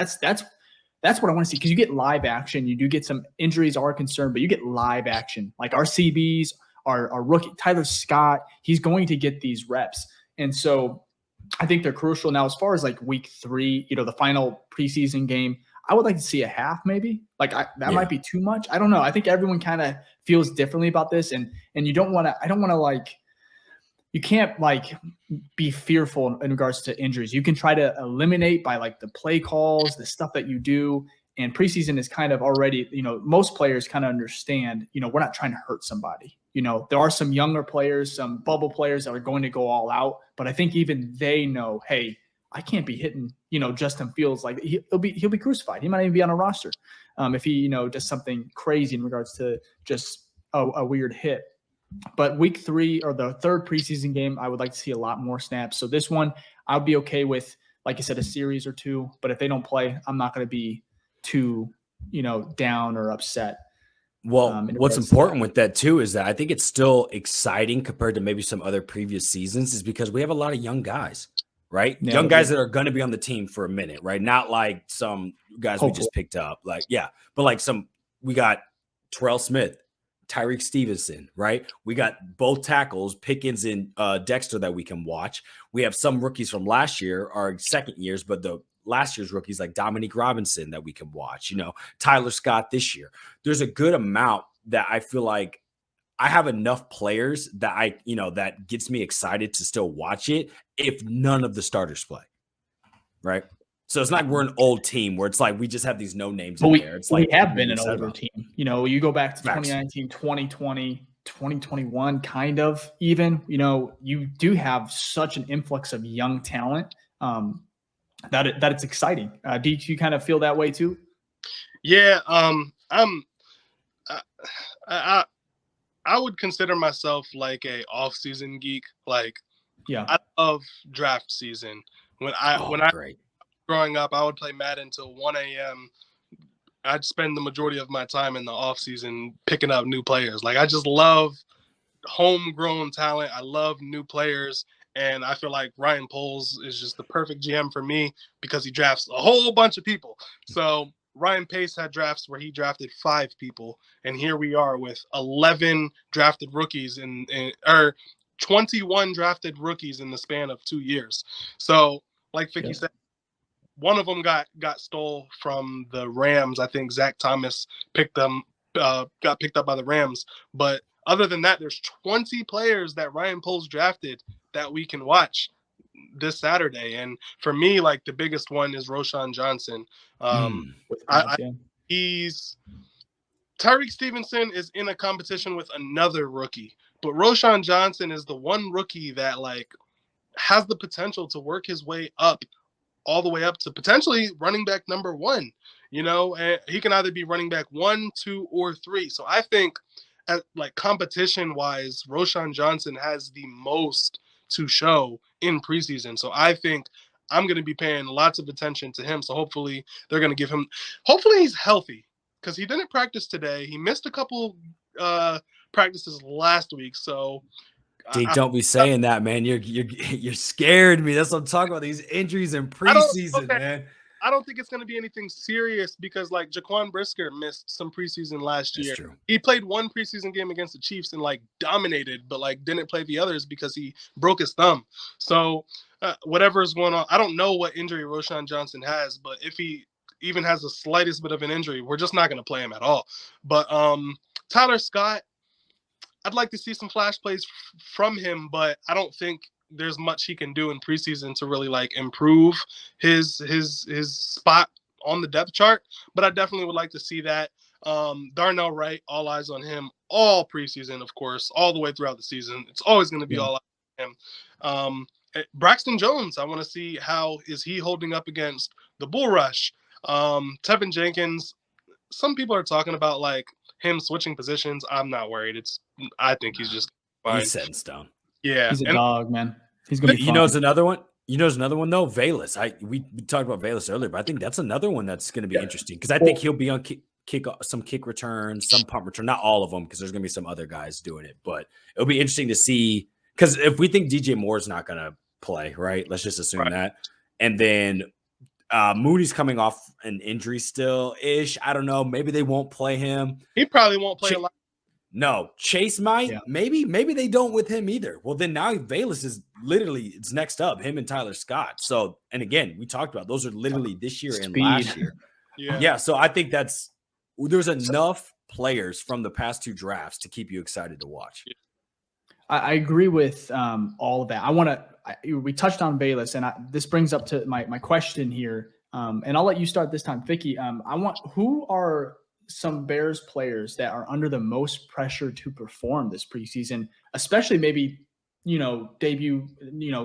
that's what I want to see, because you get live action. You do get some injuries are a concern, but you get live action. Like our CBs, our rookie, Tyler Scott, he's going to get these reps. And so I think they're crucial. Now, as far as like week 3, the final preseason game, I would like to see a half maybe. Like that might be too much. I don't know. I think everyone kind of feels differently about this. And you don't want to – I don't want to like – you can't like be fearful in regards to injuries. You can try to eliminate by like the play calls, the stuff that you do. And preseason is kind of already, most players kind of understand, we're not trying to hurt somebody. There are some younger players, some bubble players that are going to go all out, but I think even they know, hey, I can't be hitting, Justin Fields. Like he'll be crucified. He might even be on a roster if he, does something crazy in regards to just a weird hit. But week 3 or the third preseason game, I would like to see a lot more snaps. So this one, I'll be okay with, like I said, a series or 2. But if they don't play, I'm not going to be too, down or upset. Well, what's important with that too is that I think it's still exciting compared to maybe some other previous seasons, is because we have a lot of young guys, right? Yeah, young guys that are going to be on the team for a minute, right? Not like some guys we just picked up, but like we got Terrell Smith, Tyreek Stevenson, right? We got both tackles, Pickens and Dexter, that we can watch. We have some rookies from last year, our second years, but the last year's rookies like Dominique Robinson that we can watch, Tyler Scott this year. There's a good amount that I feel like I have enough players that that gets me excited to still watch it if none of the starters play, right? So it's not like we're an old team where it's like we just have these no names in there. It's like we have been an older team. You go back to 2019, 2020, 2021, kind of even. You do have such an influx of young talent that it's exciting. Deke, you kind of feel that way too? Yeah, I would consider myself like a off-season geek. Like, I love draft season. When I growing up, I would play Madden till 1 a.m. I'd spend the majority of my time in the off season picking up new players. Like I just love homegrown talent. I love new players. And I feel like Ryan Poles is just the perfect GM for me because he drafts a whole bunch of people. So Ryan Pace had drafts where he drafted 5 people. And here we are with 11 drafted rookies or 21 drafted rookies in the span of 2 years. So like Vicky said, one of them got stole from the Rams. I think Zach Thomas got picked up by the Rams. But other than that, there's 20 players that Ryan Poles drafted that we can watch this Saturday. And for me, like the biggest one is Roschon Johnson. He's Tyreek Stevenson is in a competition with another rookie, but Roschon Johnson is the one rookie that like has the potential to work his way up all the way up to potentially running back number 1, and he can either be running back 1, 2, or 3. So I think at like competition wise, Roschon Johnson has the most to show in preseason. So I think I'm going to be paying lots of attention to him. So hopefully they're going to give him, hopefully he's healthy because he didn't practice today. He missed a couple practices last week. So Deke, don't be saying that, man. You're scared me. That's what I'm talking about. These injuries in preseason, man. I don't think it's going to be anything serious because like Jaquan Brisker missed some preseason last year. True. He played one preseason game against the Chiefs and like dominated, but like didn't play the others because he broke his thumb. So whatever is going on, I don't know what injury Roschon Johnson has, but if he even has the slightest bit of an injury, we're just not going to play him at all. But Tyler Scott, I'd like to see some flash plays from him, but I don't think there's much he can do in preseason to really like improve his spot on the depth chart. But I definitely would like to see that. Darnell Wright, all eyes on him all preseason, of course, all the way throughout the season. It's always going to be all eyes on him. Braxton Jones, I want to see how is he holding up against the bull rush. Tevin Jenkins, some people are talking about like him switching positions. I'm not worried. I think he's just fine. He's set in stone. Yeah, he's a dog, man. He's gonna be. You know, it's another one. Another one though. Velus. We talked about Velus earlier, but I think that's another one that's going to be interesting because I think he'll be on kick returns, some punt return. Not all of them because there's going to be some other guys doing it, but it'll be interesting to see because if we think DJ Moore's not going to play, right? Let's just assume that, and then Mooney's coming off an injury still ish. I don't know. Maybe they won't play him. He probably won't play a lot. No, Chase might. Yeah. Maybe they don't with him either. Well, then now Velus is literally it's next up, him and Tyler Scott. So, and again, we talked about those are literally this year and last year. Yeah. So I think there's enough players from the past 2 drafts to keep you excited to watch. I agree with all of that. We touched on Velus, and this brings up to my question here. And I'll let you start this time, Vicky. Who are some Bears players that are under the most pressure to perform this preseason, especially maybe, debut,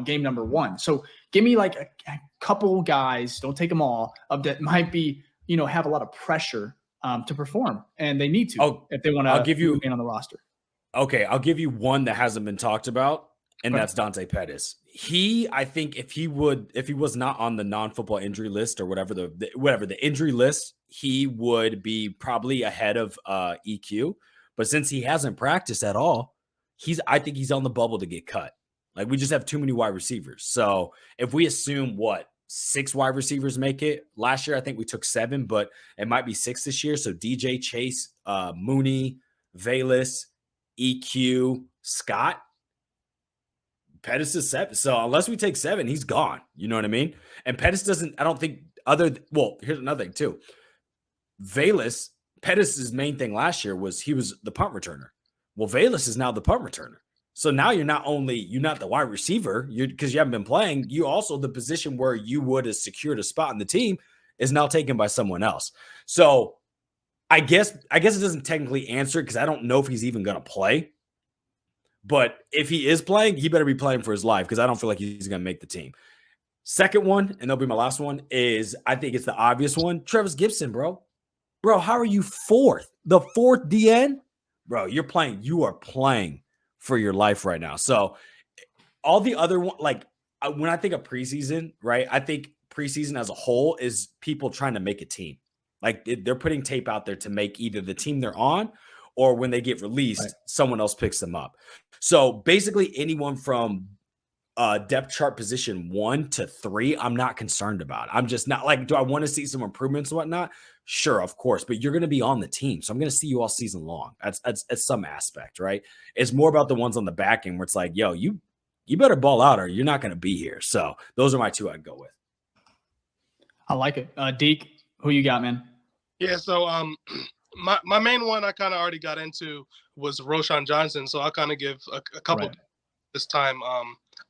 game number 1. So give me like a couple guys, don't take them all, that might be, have a lot of pressure to perform, and they need to if they want to be on the roster. Okay, I'll give you one that hasn't been talked about, and that's Dante Pettis. I think if he was not on the non-football injury list or whatever the injury list, he would be probably ahead of EQ. But since he hasn't practiced at all, I think he's on the bubble to get cut. Like we just have too many wide receivers. So if we assume 6 wide receivers make it last year, I think we took 7, but it might be 6 this year. So DJ, Chase, Mooney, Velus, EQ, Scott. Pettis is 7. So unless we take 7, he's gone. You know what I mean? And Pettis doesn't, I don't think here's another thing too. Pettis' main thing last year was he was the punt returner. Well, Velus is now the punt returner. So now you're not the wide receiver, because you haven't been playing, you also the position where you would have secured a spot in the team is now taken by someone else. So I guess it doesn't technically answer because I don't know if he's even going to play. But if he is playing, he better be playing for his life because I don't feel like he's going to make the team. Second one, and that'll be my last one, is I think it's the obvious one. Travis Gibson, bro. Bro, how are you 4th? The 4th DN? Bro, you are playing for your life right now. So all the other one, like when I think of preseason, right? I think preseason as a whole is people trying to make a team. Like they're putting tape out there to make either the team they're on or when they get released, someone else picks them up. So basically anyone from depth chart position 1 to 3, I'm not concerned about. I'm just not like, do I want to see some improvements and whatnot? Sure, of course, but you're going to be on the team. So I'm going to see you all season long. That's some aspect, right? It's more about the ones on the back end where it's like, yo, you better ball out or you're not going to be here. So those are my 2 I'd go with. I like it. Deke, who you got, man? Yeah, so my main one I kind of already got into was Roschon Johnson. So I'll kind of give a couple this time.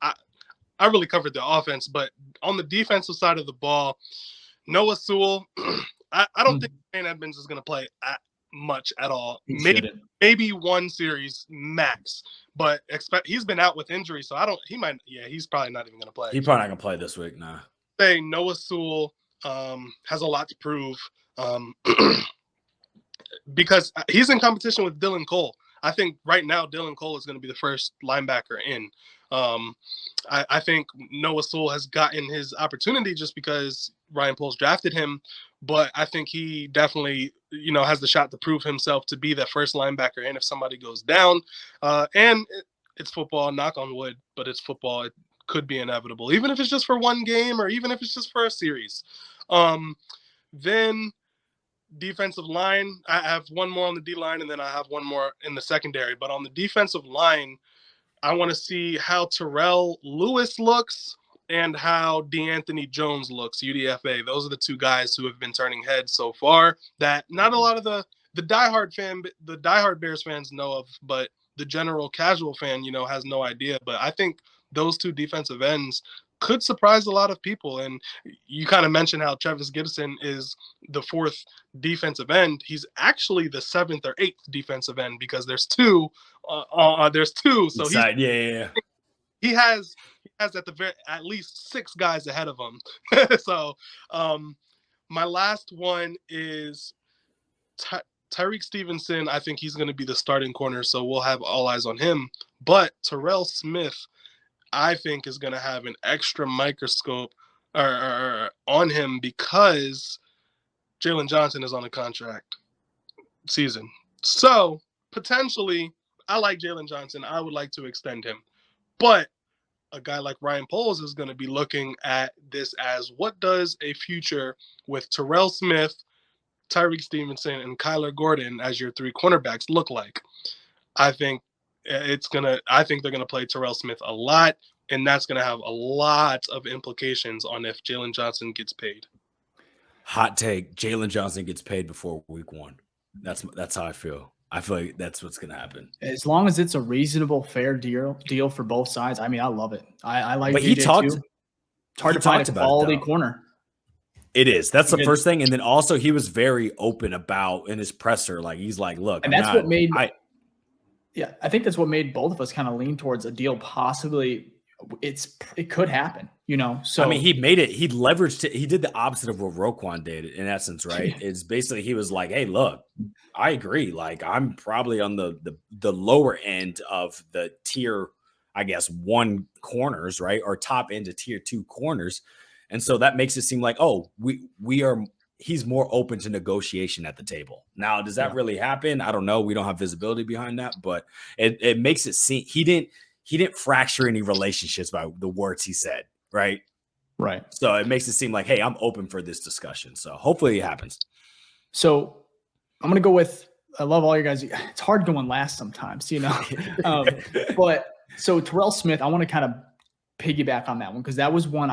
I really covered the offense, but on the defensive side of the ball, Noah Sewell, I don't think Shane Edmonds is going to play much at all. Maybe one series max, but he's been out with injury, so he's probably not even going to play. He's probably not going to play this week, nah. Say Noah Sewell has a lot to prove because he's in competition with Dylan Cole. I think right now Dylan Cole is going to be the first linebacker in. I think Noah Sewell has gotten his opportunity just because Ryan Poles drafted him, but I think he definitely, has the shot to prove himself to be the first linebacker in if somebody goes down. And it's football, knock on wood, but it's football. It could be inevitable, even if it's just for one game or even if it's just for a series. Then defensive line, I have one more on the D line and then I have one more in the secondary. But on the defensive line, I want to see how Terrell Lewis looks and how DeAnthony Jones looks, UDFA. Those are the 2 guys who have been turning heads so far that not a lot of the diehard Bears fans know of, but the general casual fan, has no idea. But I think those 2 defensive ends could surprise a lot of people. And you kind of mentioned how Travis Gibson is the 4th defensive end. He's actually the 7th or 8th defensive end because there's 2. So he has at least 6 guys ahead of him. So my last one is Tyreek Stevenson. I think he's going to be the starting corner, so we'll have all eyes on him. But Terrell Smith, I think, is going to have an extra microscope on him because Jalen Johnson is on a contract season. So potentially, I like Jalen Johnson. I would like to extend him. But a guy like Ryan Poles is going to be looking at this as, what does a future with Terrell Smith, Tyreek Stevenson, and Kyler Gordon as your 3 cornerbacks look like? I think they're going to play Terrell Smith a lot, and that's going to have a lot of implications on if Jalen Johnson gets paid. Hot take: Jalen Johnson gets paid before week 1. That's how I feel. I feel like that's what's going to happen. As long as it's a reasonable, fair deal for both sides. I mean, I love it. I like. But JJ too. It's hard to find a quality corner. It is. That's the first thing, and then also he was very open about in his presser. Like he's like, "Look," and that's what made. I think that's what made both of us kind of lean towards a deal. Possibly, it could happen. So I mean, he made it. He leveraged it. He did the opposite of what Roquan did, in essence, right? It's basically he was like, "Hey, look, I agree. Like, I'm probably on the lower end of the tier, I guess, 1 corners, right, or top end of tier 2 corners, and so that makes it seem like, oh, we are." He's more open to negotiation at the table. Now, does that really happen? I don't know. We don't have visibility behind that, but it makes it seem he didn't fracture any relationships by the words he said. Right. So it makes it seem like, hey, I'm open for this discussion. So hopefully it happens. So I'm going to go with, I love all you guys. It's hard going last sometimes, but so Terrell Smith, I want to kind of piggyback on that one, because that was one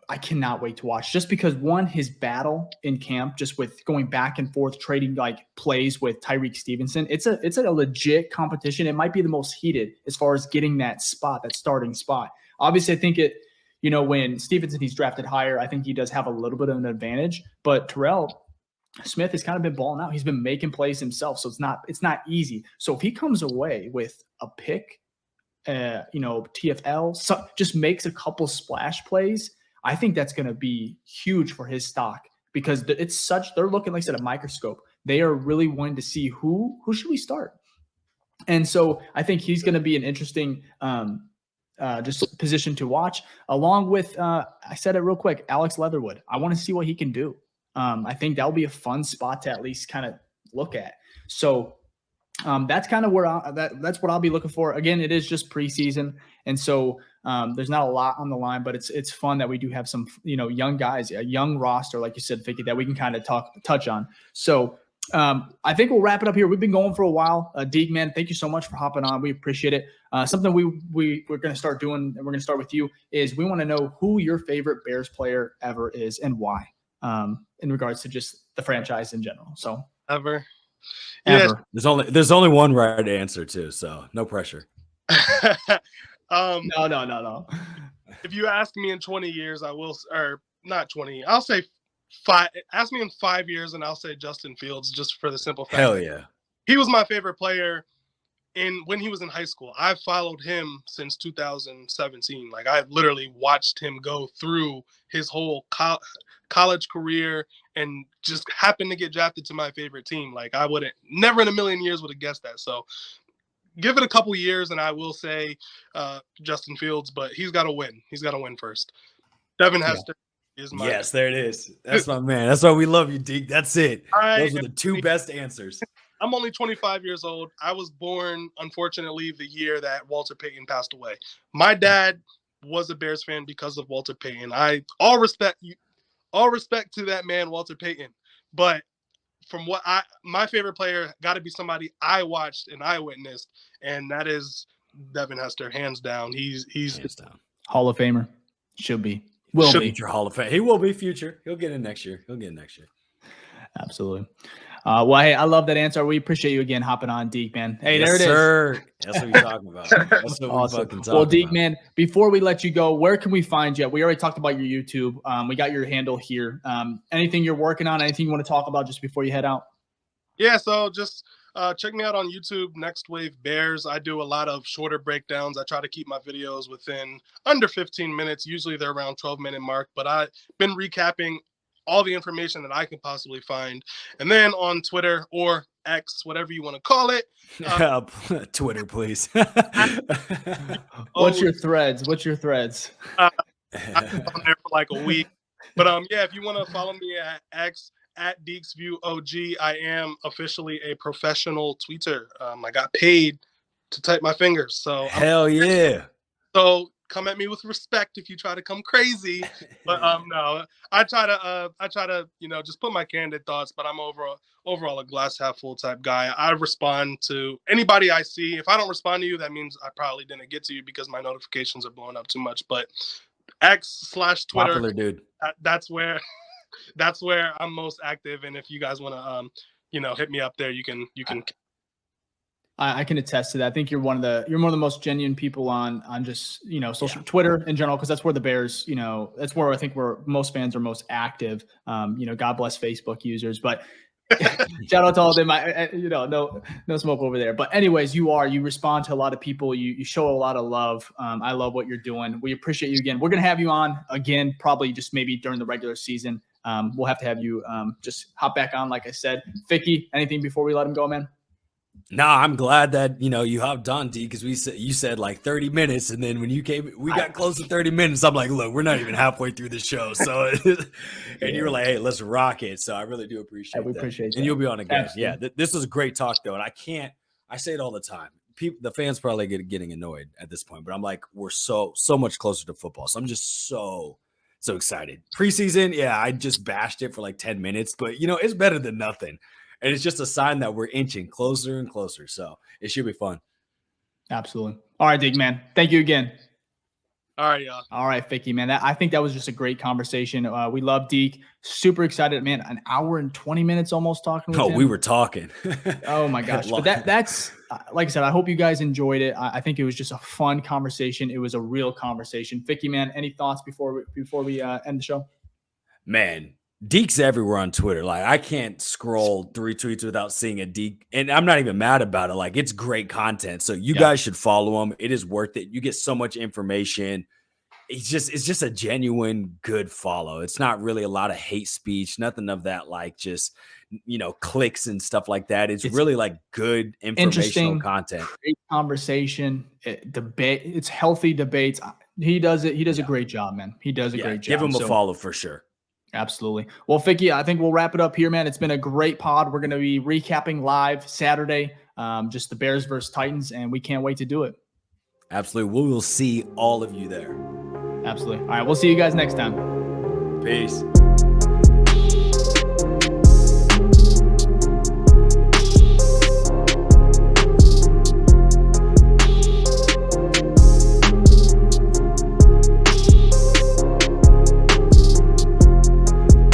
I cannot wait to watch, just because his battle in camp, just with going back and forth, trading like plays with Tyreek Stevenson. It's a legit competition. It might be the most heated as far as getting that starting spot. Obviously, I think when Stevenson, he's drafted higher, I think he does have a little bit of an advantage, but Terrell Smith has kind of been balling out. He's been making plays himself. So it's not easy. So if he comes away with a pick, TFL, just makes a couple splash plays, I think that's going to be huge for his stock, because they're looking, like I said, a microscope. They are really wanting to see who should we start. And so I think he's going to be an interesting just position to watch, along with, I said it real quick, Alex Leatherwood. I want to see what he can do. I think that'll be a fun spot to at least kind of look at. So that's kind of where that's what I'll be looking for. Again, it is just preseason, and so there's not a lot on the line, but it's fun that we do have some young guys, a young roster, like you said, Vicky, that we can kind of touch on. So I think we'll wrap it up here. We've been going for a while. Deke, man, thank you so much for hopping on. We appreciate it. Something we're going to start doing, and we're going to start with you, is we want to know who your favorite Bears player ever is and why, in regards to just the franchise in general. So Ever. Yeah. There's only one right answer too, so no pressure. No. If you ask me in 20 years, I will, or not 20, I'll say 5. Ask me in 5 years, and I'll say Justin Fields, just for the simple fact. Hell yeah. He was my favorite player when he was in high school. I've followed him since 2017. Like, I've literally watched him go through his whole college career and just happened to get drafted to my favorite team. Like, I never in a million years would have guessed that. So give it a couple years, and I will say Justin Fields, but he's got to win. He's got to win first. Devin Hester is my. Yes, there it is. That's my man. That's why we love you, Deke. That's it. Those are the two best answers. I'm only 25 years old. I was born, unfortunately, the year that Walter Payton passed away. My dad was a Bears fan because of Walter Payton. All respect to that man, Walter Payton. But from my favorite player got to be somebody I watched and I witnessed, and that is Devin Hester, hands down. He's hands down. Hall of Famer. Should be. Will be future Hall of Fame. He will be future. He'll get in next year. Absolutely. Well, hey, I love that answer. We appreciate you again hopping on, Deke, man. Hey, yes, there it is. Sir. That's what you're talking about. That's what awesome. we fucking talking well, Deke, about. man, before we let you go, where can we find you? We already talked about your YouTube. We got your handle here. Anything you're working on? Anything you want to talk about just before you head out? Yeah, so just check me out on YouTube, Next Wave Bears. I do a lot of shorter breakdowns. I try to keep my videos within under 15 minutes. Usually they're around 12-minute mark, but I've been recapping all the information that I can possibly find. And then on Twitter or X, whatever you want to call it. Twitter, please. What's your threads? I've been on there for like a week. But yeah, if you want to follow me at X, at DeeksView OG, I am officially a professional tweeter. I got paid to type my fingers. So hell yeah. So come at me with respect if you try to come crazy. But no, I try to just put my candid thoughts, but I'm overall a glass half full type guy. I respond to anybody I see. If I don't respond to you, that means I probably didn't get to you because my notifications are blowing up too much. But X/Twitter, popular dude. That's where I'm most active. And if you guys want to hit me up there, you can. I can attest to that. I think you're one of the most genuine people on just, social Twitter in general, because that's where the Bears, that's where I think where most fans are most active. God bless Facebook users, but shout out to all of them. No smoke over there. But anyways, you respond to a lot of people. You show a lot of love. I love what you're doing. We appreciate you again. We're going to have you on again, probably just maybe during the regular season. We'll have to have you just hop back on. Like I said, Vicky, anything before we let him go, man? No, I'm glad that you hopped on, D, because you said like 30 minutes, and then when you came, we got close to 30 minutes. I'm like, look, we're not even halfway through the show, so and you were like, hey, let's rock it. So I really do appreciate that. We appreciate that. And you'll be on again. Absolutely. Yeah, this was a great talk though, and I say it all the time. The fans probably getting annoyed at this point, but I'm like, we're so much closer to football, so I'm just so excited. Preseason, yeah, I just bashed it for like 10 minutes, but it's better than nothing. And it's just a sign that we're inching closer and closer. So it should be fun. Absolutely. All right, Deke, man. Thank you again. All right, y'all. All right, Vicky, man. I think that was just a great conversation. We love Deke. Super excited, man. An hour and 20 minutes almost talking with him. We were talking. Oh, my gosh. But that's like I said, I hope you guys enjoyed it. I think it was just a fun conversation. It was a real conversation. Vicky, man, any thoughts before we end the show? Man, Deke's everywhere on Twitter. Like, I can't scroll 3 tweets without seeing a Deke, and I'm not even mad about it. Like, it's great content. So you guys should follow him. It is worth it. You get so much information. It's just a genuine good follow. It's not really a lot of hate speech, nothing of that, like just clicks and stuff like that. It's really like good informational content. Great conversation, debate. It's healthy debates. He does it. He does a great job, man. He does a great job. Give him a follow for sure. Absolutely. Well, Ficky, I think we'll wrap it up here, man. It's been a great pod. We're going to be recapping live Saturday, just the Bears versus Titans, and we can't wait to do it. Absolutely. We will see all of you there. Absolutely. All right. We'll see you guys next time. Peace.